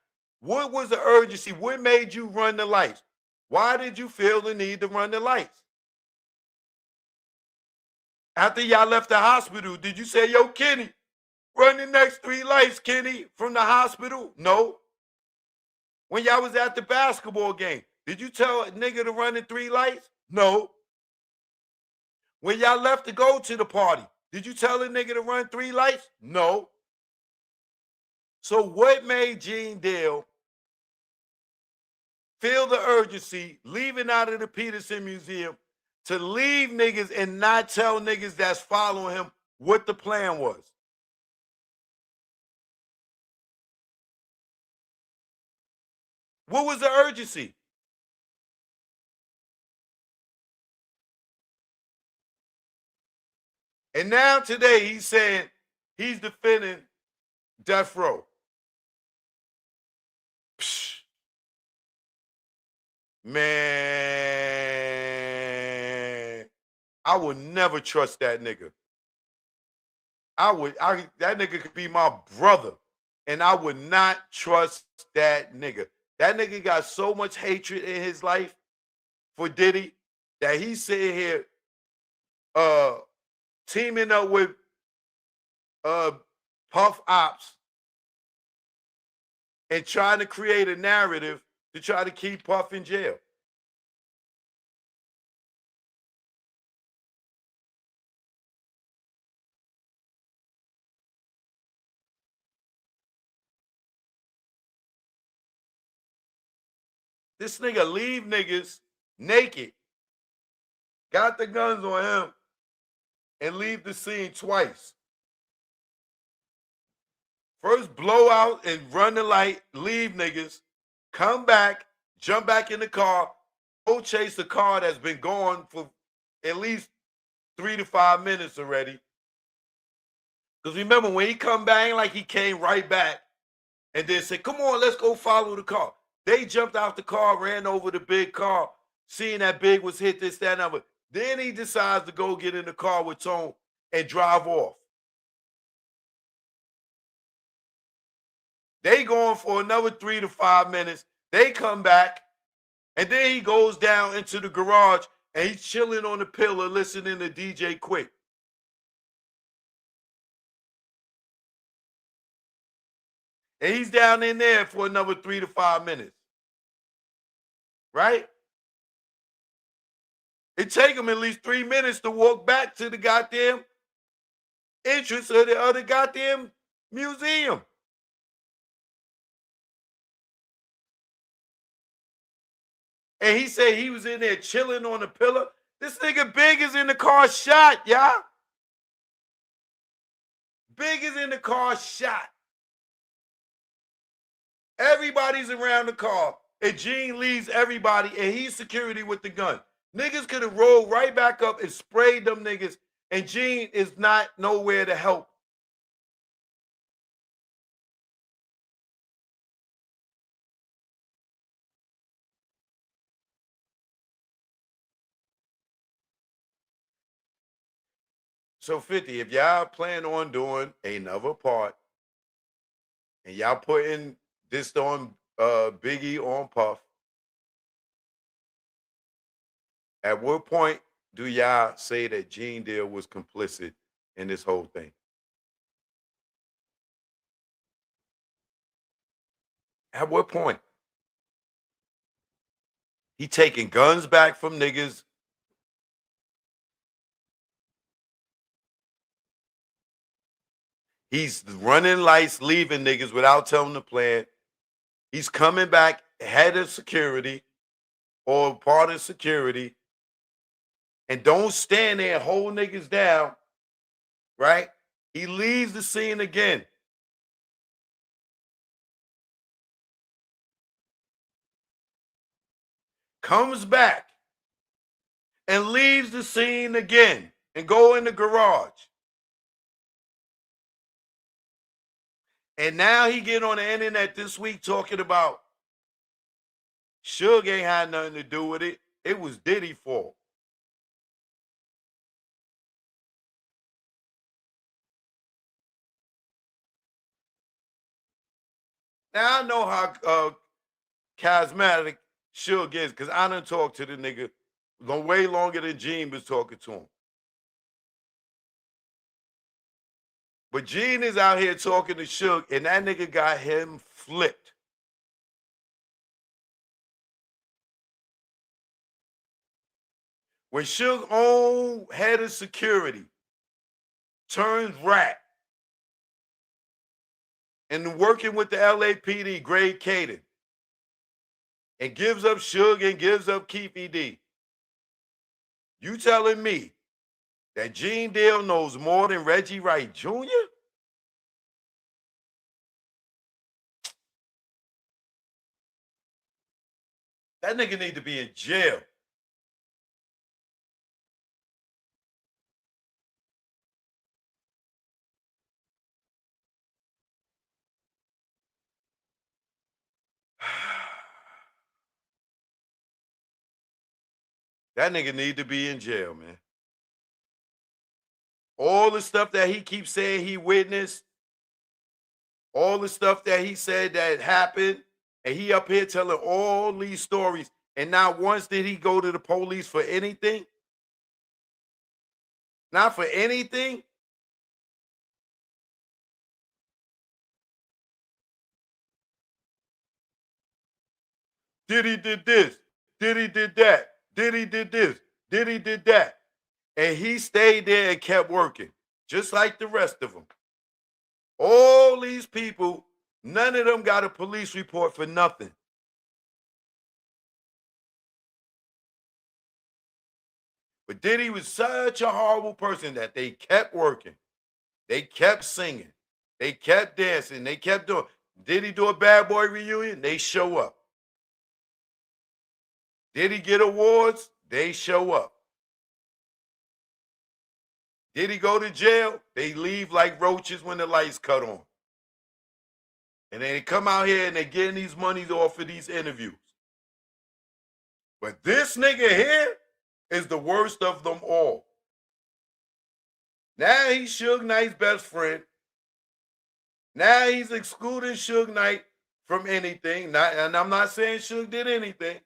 Speaker 1: What was the urgency? What made you run the lights? Why did you feel the need to run the lights? After y'all left the hospital, did you say, yo, Kenny, run the next 3 lights, Kenny, from the hospital? No. When y'all was at the basketball game, did you tell a nigga to run the 3 lights? No. When y'all left to go to the party, did you tell a nigga to run 3 lights? No. So what made Gene Dale feel the urgency leaving out of the Peterson Museum to leave niggas and not tell niggas that's following him what the plan was? What was the urgency? And now today he's saying he's defending Death Row. Psh. Man. I would never trust that nigga. That nigga could be my brother, and I would not trust that nigga. That nigga got so much hatred in his life for Diddy that he's sitting here uh teaming up with uh Puff Ops and trying to create a narrative to try to keep Puff in jail. This nigga leave niggas naked, got the guns on him, and leave the scene twice. First blow out and run the light, leave niggas, come back, jump back in the car, go chase a car that's been gone for at least 3 to 5 minutes already. Because remember, when he come back, like he came right back and then said, come on, let's go follow the car. They jumped out the car, ran over the big car, seeing that Big was hit, this, that, and other. Then he decides to go get in the car with Tone and drive off. They going for another 3 to 5 minutes. They come back, and then he goes down into the garage, and he's chilling on the pillow listening to DJ Quick. And he's down in there for another 3 to 5 minutes. Right? It take him at least 3 minutes to walk back to the goddamn entrance of the other goddamn museum. And he said he was in there chilling on the pillow. This nigga Big is in the car shot, y'all. Big is in the car shot. Everybody's around the car. And Gene leaves everybody, and he's security with the gun. Niggas could have rolled right back up and sprayed them niggas, and Gene is not nowhere to help. So 50, if y'all plan on doing another part and y'all putting this on Biggie on Puff, at what point do y'all say that Gene Deal was complicit in this whole thing? At what point? He taking guns back from niggas. He's running lights, leaving niggas without telling the plan. He's coming back head of security or part of security. And don't stand there and hold niggas down, right? He leaves the scene again. Comes back and leaves the scene again and go in the garage. And now he get on the internet this week talking about Suge ain't had nothing to do with it. It was Diddy's fault. Now I know how charismatic Suge is because I done talked to the nigga way longer than Gene was talking to him. But Gene is out here talking to Suge, and that nigga got him flipped. When Suge own head of security turns rat and working with the LAPD, Greg Caden, and gives up Suge and gives up Keefe D, you telling me that Gene Deal knows more than Reggie Wright Jr.? That nigga need to be in jail. That nigga need to be in jail, man. all the stuff that he keeps saying he witnessed, all the stuff that he said that happened, and he up here telling all these stories, and not once did he go to the police for anything. Not for anything. Diddy did this. Diddy did that. Diddy did this. Diddy did that. And he stayed there and kept working, just like the rest of them. All these people, none of them got a police report for nothing. But Diddy was such a horrible person that they kept working. They kept singing. They kept dancing. They kept doing. Did he do a Bad Boy reunion? They show up. Did he get awards? They show up. Did he go to jail? They leave like roaches when the lights cut on. And they come out here and they're getting these monies off of these interviews. But this nigga here is the worst of them all. Now he's Suge Knight's best friend. Now he's excluding Suge Knight from anything. And I'm not saying Suge did anything.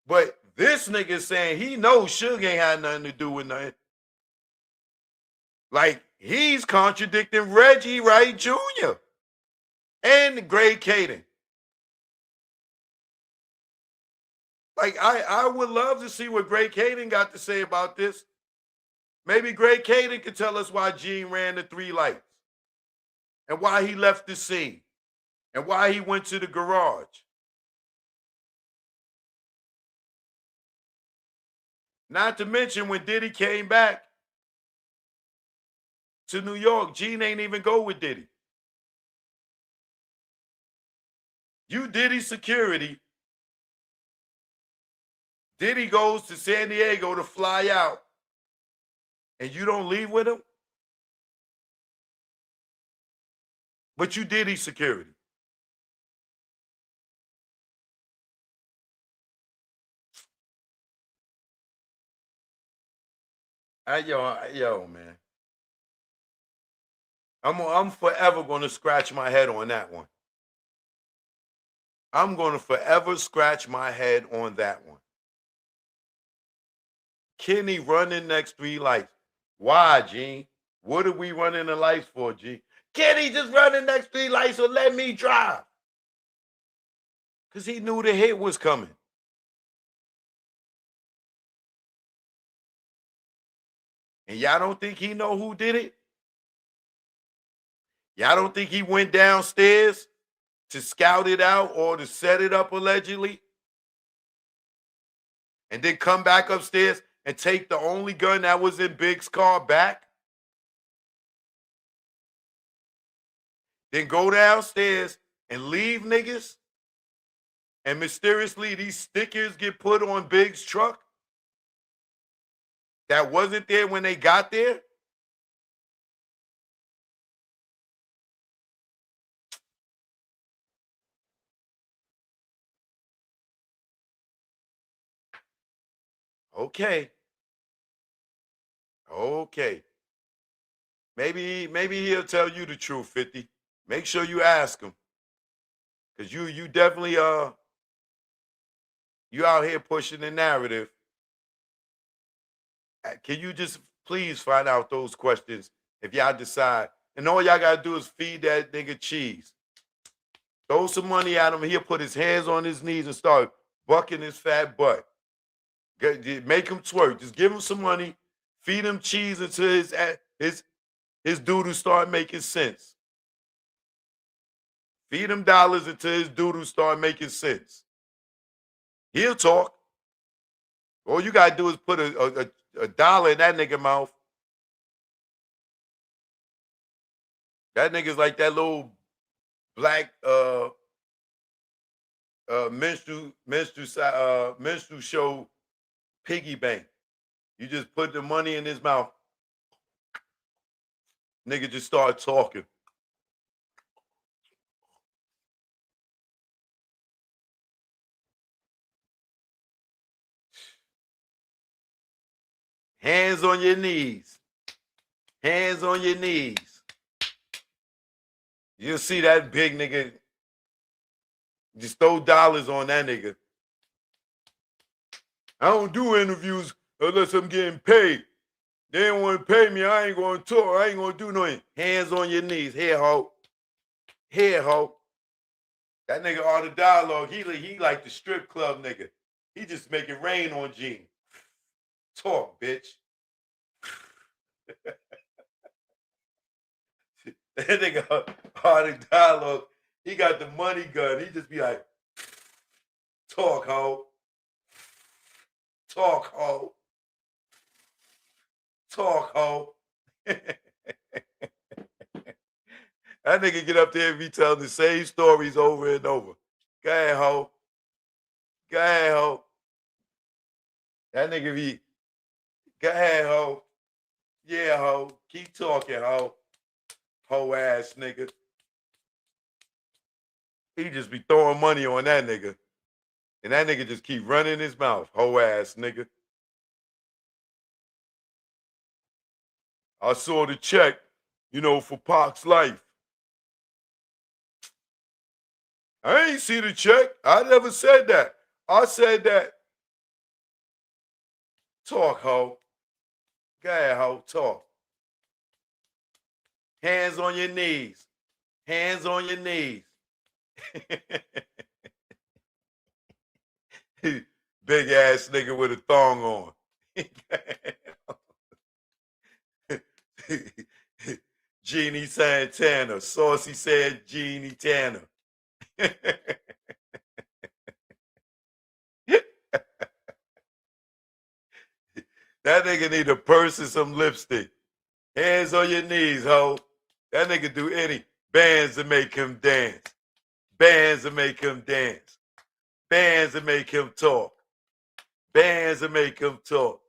Speaker 1: But this nigga is saying he knows Suge ain't had nothing to do with nothing. Like, he's contradicting Reggie Wright Jr. and Greg Kading. Like, I would love to see what Greg Kading got to say about this. Maybe Greg Kading could tell us why Gene ran the 3 lights and why he left the scene and why he went to the garage. Not to mention when Diddy came back to New York, Gene ain't even go with Diddy. You Diddy security. Diddy goes to San Diego to fly out, and you don't leave with him? But you Diddy security. Yo, man. I'm forever going to scratch my head on that one. I'm going to forever scratch my head on that one. Kenny running next 3 lights. Why, Gene? What are we running the lights for, G? Kenny just running next 3 lights, so let me drive. Because he knew the hit was coming. And y'all don't think he know who did it? Y'all don't think he went downstairs to scout it out or to set it up allegedly? And then come back upstairs and take the only gun that was in Big's car back? Then go downstairs and leave niggas? And mysteriously these stickers get put on Big's truck that wasn't there when they got there? Okay. Okay. Maybe he'll tell you the truth, 50. Make sure you ask him. Cause you definitely you out here pushing the narrative. Can you just please find out those questions if y'all decide? And all y'all gotta do is feed that nigga cheese. Throw some money at him. He'll put his hands on his knees and start bucking his fat butt. Make him twerk. Just give him some money. Feed him cheese until his doodle start making sense. Feed him dollars until his doodle start making sense. He'll talk. All you gotta do is put a dollar in that nigga mouth. That nigga's like that little black minstrel show piggy bank. You just put the money in his mouth. Nigga just start talking. Hands on your knees. Hands on your knees. You'll see that big nigga. Just throw dollars on that nigga. I don't do interviews unless I'm getting paid. They don't want to pay me. I ain't going to talk. I ain't going to do nothing. Hands on your knees. Here, ho. Here, ho. That nigga Art of Dialogue, he like the strip club nigga. He just make it rain on Gene. Talk, bitch. That nigga Art of Dialogue, he got the money gun. He just be like, talk, ho. Talk, ho. Talk, ho. That nigga get up there and be telling the same stories over and over. Go ahead, ho. Go ahead, ho. That nigga be, go ahead, ho. Yeah, ho. Keep talking, ho. Ho ass nigga. He just be throwing money on that nigga. And that nigga just keep running his mouth. Ho ass nigga. I saw the check, for Pac's life. I ain't see the check. I never said that. I said that. Talk, ho. Go ahead, ho. Talk. Hands on your knees. Hands on your knees. Big ass nigga with a thong on. Jeannie Santana. Saucy said Jeannie Tanner. That nigga need a purse and some lipstick. Hands on your knees, ho. That nigga do any bands to make him dance. Bands to make him dance. Bands to make him talk. Bands to make him talk.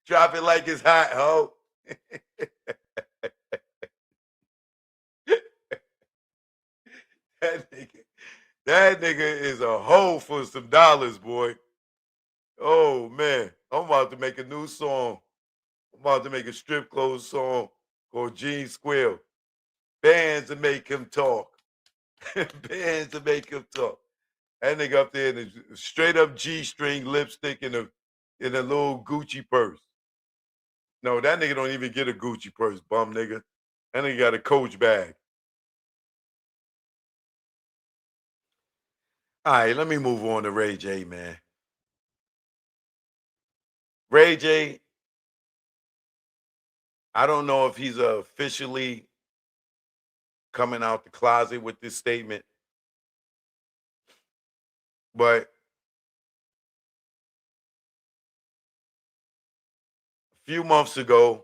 Speaker 1: Drop it like it's hot, ho. That nigga is a hoe for some dollars, boy. Oh man, I'm about to make a new song. I'm about to make a strip club song called Gene Squill. Bands to make him talk. Bands to make him talk. That nigga up there in a straight up G-string lipstick in a little Gucci purse. No, that nigga don't even get a Gucci purse, bum nigga. That nigga got a Coach bag. All right, let me move on to Ray J, man. Ray J, I don't know if he's officially coming out the closet with this statement, but a few months ago,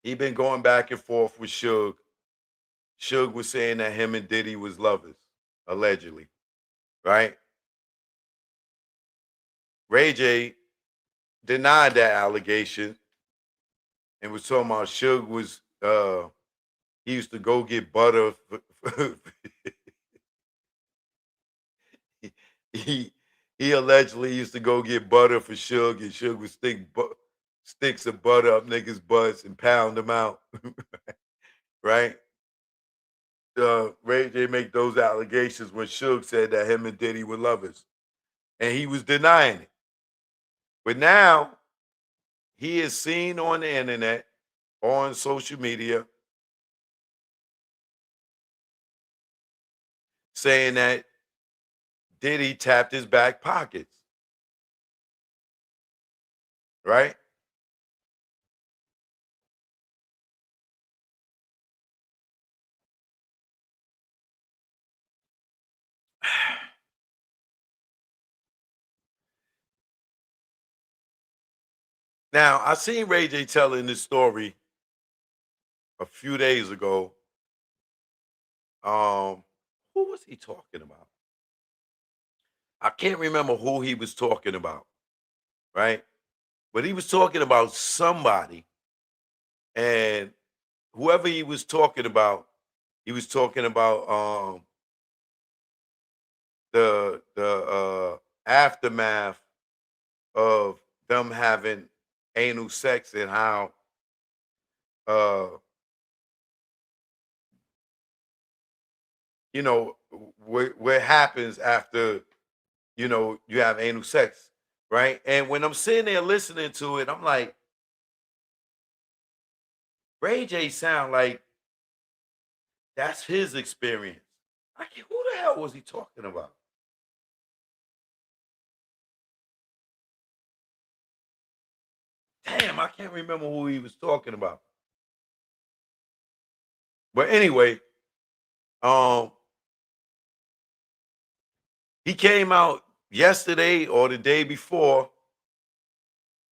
Speaker 1: he been going back and forth with Suge. Suge was saying that him and Diddy was lovers, allegedly, right? Ray J denied that allegation and was talking about Suge was he used to go get butter. he he allegedly used to go get butter for Suge, and Suge would stick sticks of butter up niggas' butts and pound them out, right? Ray J make those allegations when Suge said that him and Diddy were lovers, and he was denying it. But now he is seen on the internet, on social media, saying that Diddy tapped his back pockets, right? Now, I seen Ray J telling this story a few days ago. Um, who was he talking about? I can't remember who he was talking about, right? But he was talking about somebody, and whoever he was talking about the aftermath of them having anal sex and how uh what happens after you have anal sex, right? And when I'm sitting there listening to it, I'm like, Ray J sound like that's his experience. Who the hell was he talking about? Damn, I can't remember who he was talking about. But anyway, um, he came out yesterday or the day before,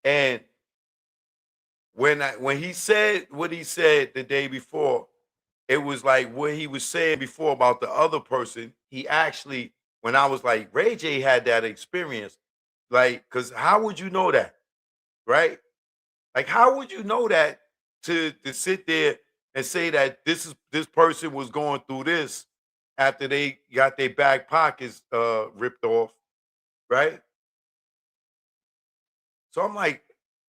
Speaker 1: and when he said what he said the day before, it was like what he was saying before about the other person. He actually, when I was like, Ray J had that experience, like, because how would you know that, right? Like, how would you know that to sit there and say that this person was going through this after they got their back pockets ripped off, right? So I'm like,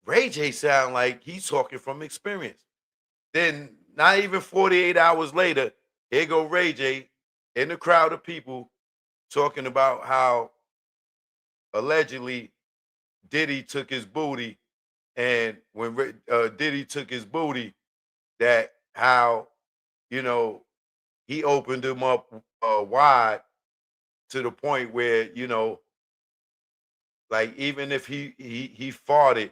Speaker 1: Ray J sound like he's talking from experience. Then not even 48 hours later, here go Ray J in the crowd of people talking about how allegedly Diddy took his booty, and when Diddy took his booty, that how you know he opened him up wide to the point where like even if he farted,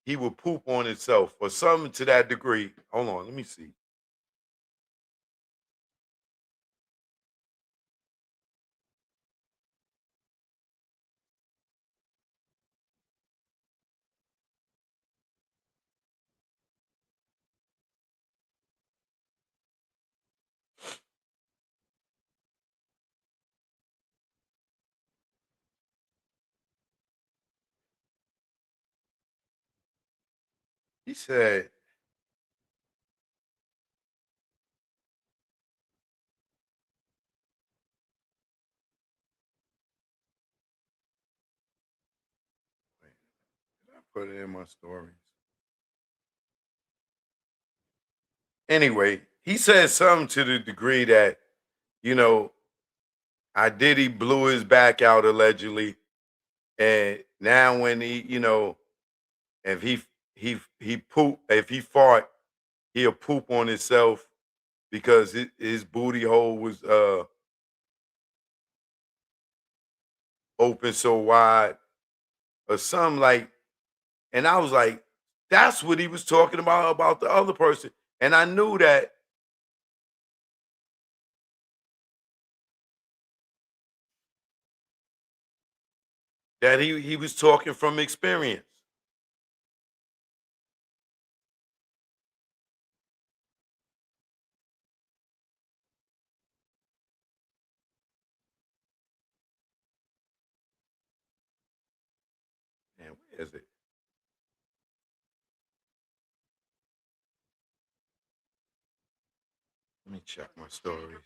Speaker 1: he would poop on himself or something to that degree. Hold on, let me see. He said, wait, did I put it in my stories? Anyway, he said something to the degree that, you know, I did he blew his back out allegedly. And now when if he poop, if he fart, he'll poop on himself because his booty hole was open so wide or something like. And I was like, that's what he was talking about the other person. And I knew that he was talking from experience. Man, where is it? Let me check my stories.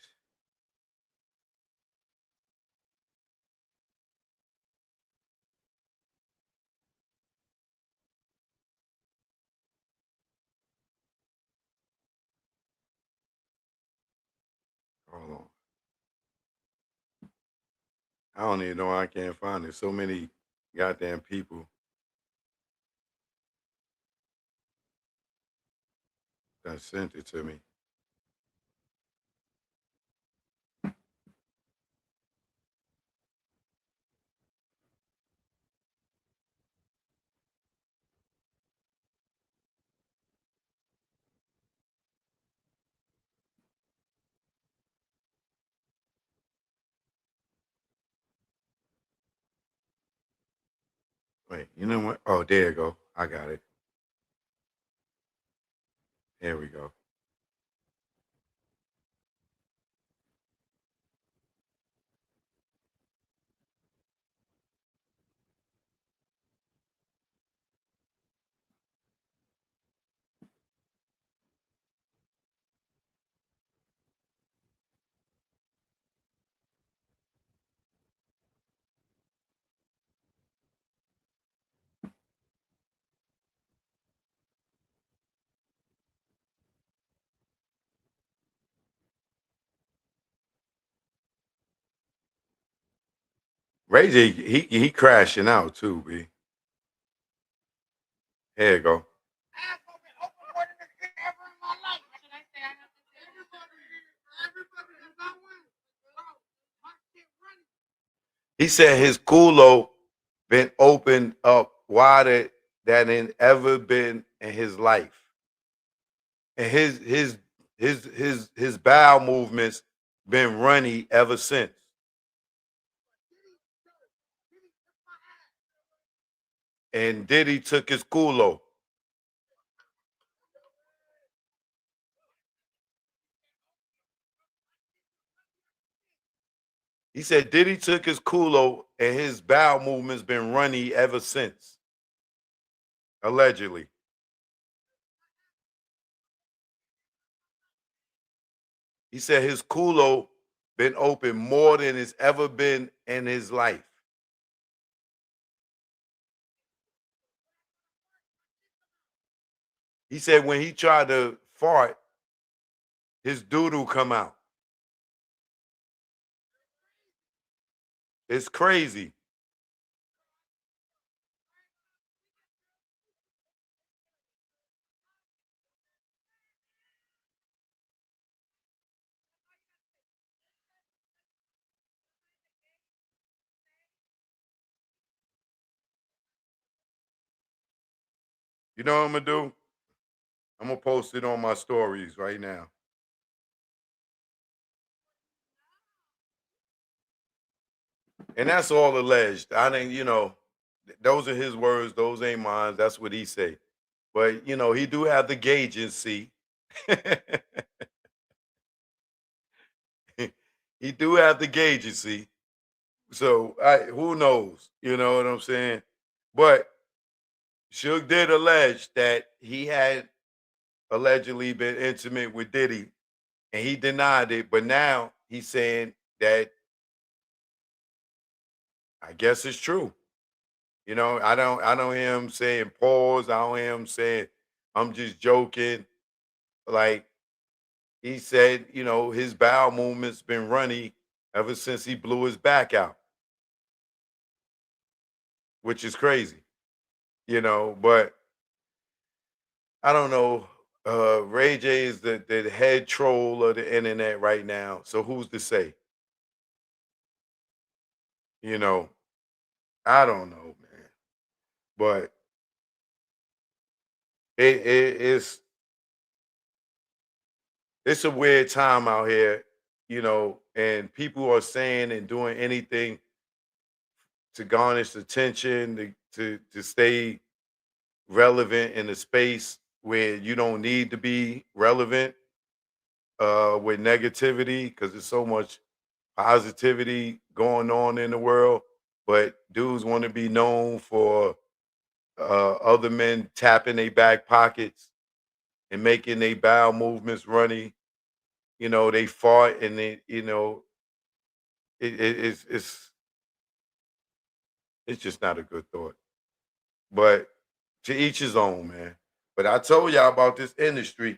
Speaker 1: Hold on. I don't even know I can't find it. So many goddamn people that sent it to me. Wait, you know what? Oh, there you go. I got it. Here we go. Ray J, he crashing out too, B. Here you go. He said his culo been opened up wider than it ever been in his life, and his bowel movements been runny ever since. And Diddy took his culo. He said Diddy took his culo and his bowel movements been runny ever since. Allegedly. He said his culo been open more than it's ever been in his life. He said when he tried to fart, his doodle come out. It's crazy. You know what I'm gonna do? I'm gonna post it on my stories right now. And that's all alleged. I didn't, those are his words, those ain't mine. That's what he say. But he do have the agency. He do have the agency. So who knows? You know what I'm saying? But Suge did allege that he had allegedly been intimate with Diddy, and he denied it. But now he's saying that I guess it's true. I don't hear him saying pause. I don't hear him saying I'm just joking. Like he said, his bowel movement's been runny ever since he blew his back out, which is crazy, but I don't know. Ray J is the head troll of the internet right now. So who's to say? You know, I don't know, man. But it's a weird time out here, and people are saying and doing anything to garnish attention, to stay relevant in a space where you don't need to be relevant with negativity because there's so much positivity going on in the world. But dudes want to be known for other men tapping their back pockets and making their bowel movements runny. They fart and it's just not a good thought. But to each his own, man. But I told y'all about this industry.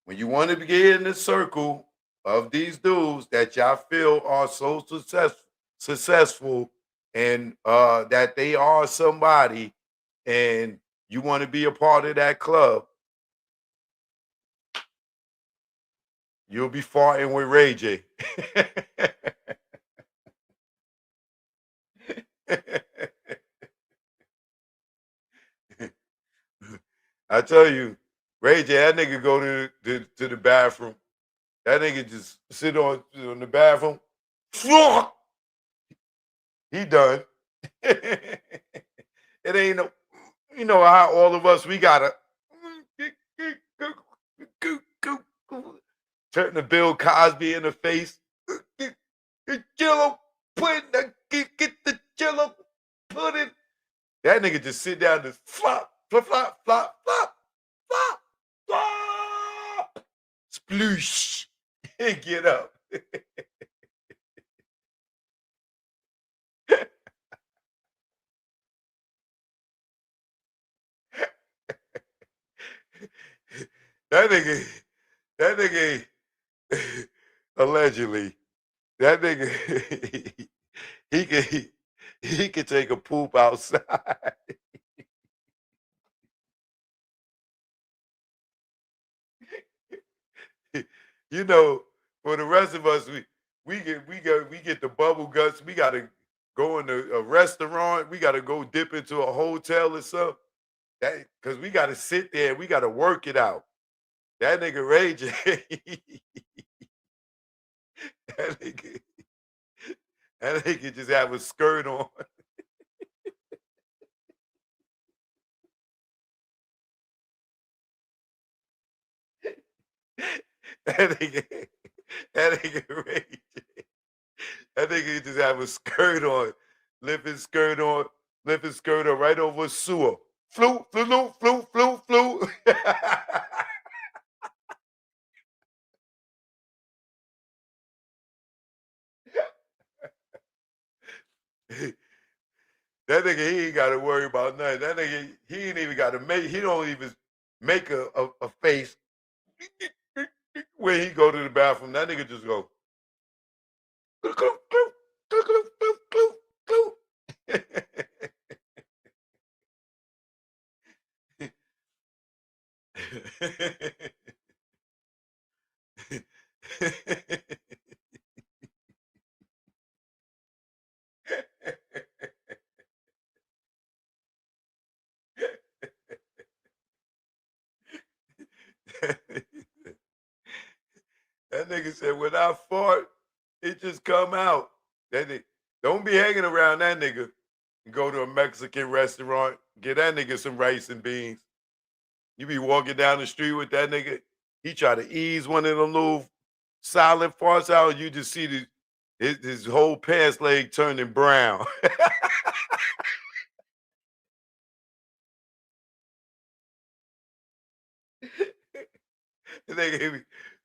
Speaker 1: When you want to get in the circle of these dudes that y'all feel are so successful and that they are somebody, and you want to be a part of that club, you'll be farting with Ray J. I tell you, Ray J, that nigga go to the bathroom. That nigga just sit on the bathroom. He done. It ain't no, how all of us we gotta turn the Bill Cosby in the face. Jello pudding, get the Jello pudding. That nigga just sit down and flop, flop, flop, flop, flop, flop, flop, sploosh, and get up. That nigga, that nigga, allegedly, that nigga, he can He could take a poop outside. You know, for the rest of us, we get the bubble guts. We gotta go into a restaurant. We gotta go dip into a hotel or something. That because we gotta sit there. We gotta work it out. That nigga raging. that nigga, that nigga just have a skirt on. That nigga, that nigga raging. That nigga just have a skirt on, lift his skirt on right over a sewer. Flu, flu, flu, flu, flu, flu. That nigga, he ain't got to worry about nothing. That nigga, he ain't even got to make. He don't even make a face when he go to the bathroom. That nigga just go. That nigga said, when I fart, it just come out. That nigga, don't be hanging around that nigga and go to a Mexican restaurant, get that nigga some rice and beans. You be walking down the street with that nigga, he try to ease one of them little silent farts out, you just see his whole pants leg turning brown.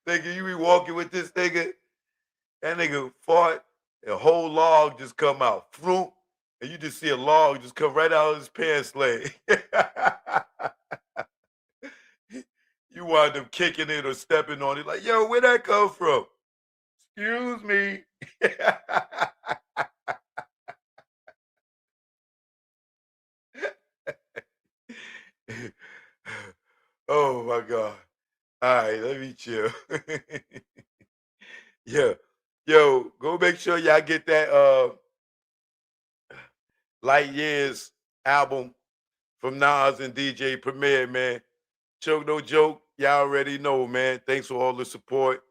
Speaker 1: Nigga, you be walking with this nigga, that nigga fart, a whole log just come out, floop, and you just see a log just come right out of his pants leg. You wind up kicking it or stepping on it like, yo, where'd that come from? Excuse me. Oh my God. All right, let me chill. Yeah. Yo, go make sure y'all get that Light Years album from Nas and DJ Premier, man. Choke no joke. Y'all already know, man. Thanks for all the support.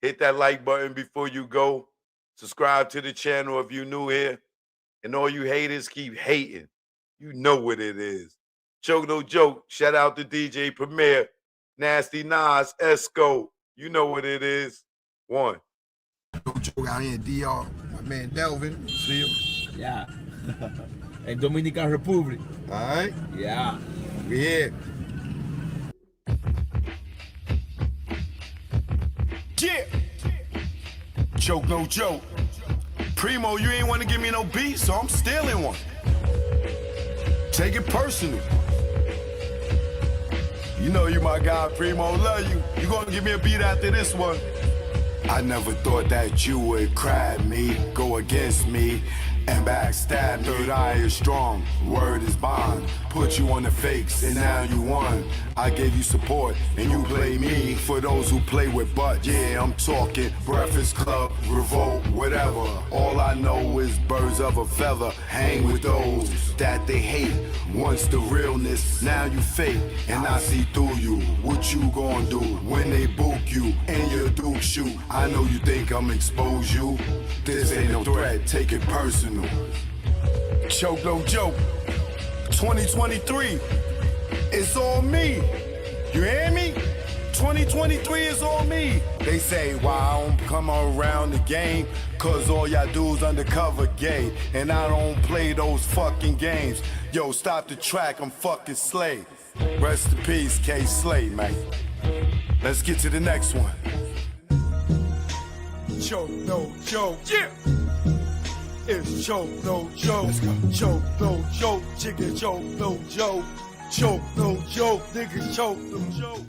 Speaker 1: Hit that like button before you go. Subscribe to the channel if you're new here. And all you haters keep hating. You know what it is. Choke no joke. Shout out to DJ Premier, Nasty Nas, Esco. You know what it is. One.
Speaker 3: No joke out here in DR. My man Delvin. See him?
Speaker 4: Yeah. In Dominican Republic.
Speaker 3: All right.
Speaker 4: Yeah.
Speaker 3: We here.
Speaker 2: Yeah. Joke, no joke. Primo, you ain't want to give me no beat, so I'm stealing one. Take it personal. You know you my guy, Primo, love you. You gonna give me a beat after this one. I never thought that you would cry me, go against me, and backstab me. Third eye is strong, word is bond. Put you on the fakes, and now you won. I gave you support, and you blame me for those who play with butt. Yeah, I'm talking Breakfast Club, Revolt, whatever. All I know is birds of a feather. Hang with those that they hate. Once the realness, now you fake, and I see through you. What you gonna do when they book you and your Duke shoot? I know you think I'm expose you. This ain't no threat, take it personal. Choke no joke. 2023, it's on me. You hear me? 2023 is on me. They say why I don't come around the game, cause all y'all dudes undercover gay, and I don't play those fucking games. Yo, stop the track, I'm fucking Slay. Rest in peace, K Slay, man. Let's get to the next one.
Speaker 3: Choke no joke.
Speaker 2: Yeah.
Speaker 3: It's choke no joke.
Speaker 2: Let's go.
Speaker 3: Choke no joke. Chicken choke no joke. Choke no joke. Niggas choke no joke.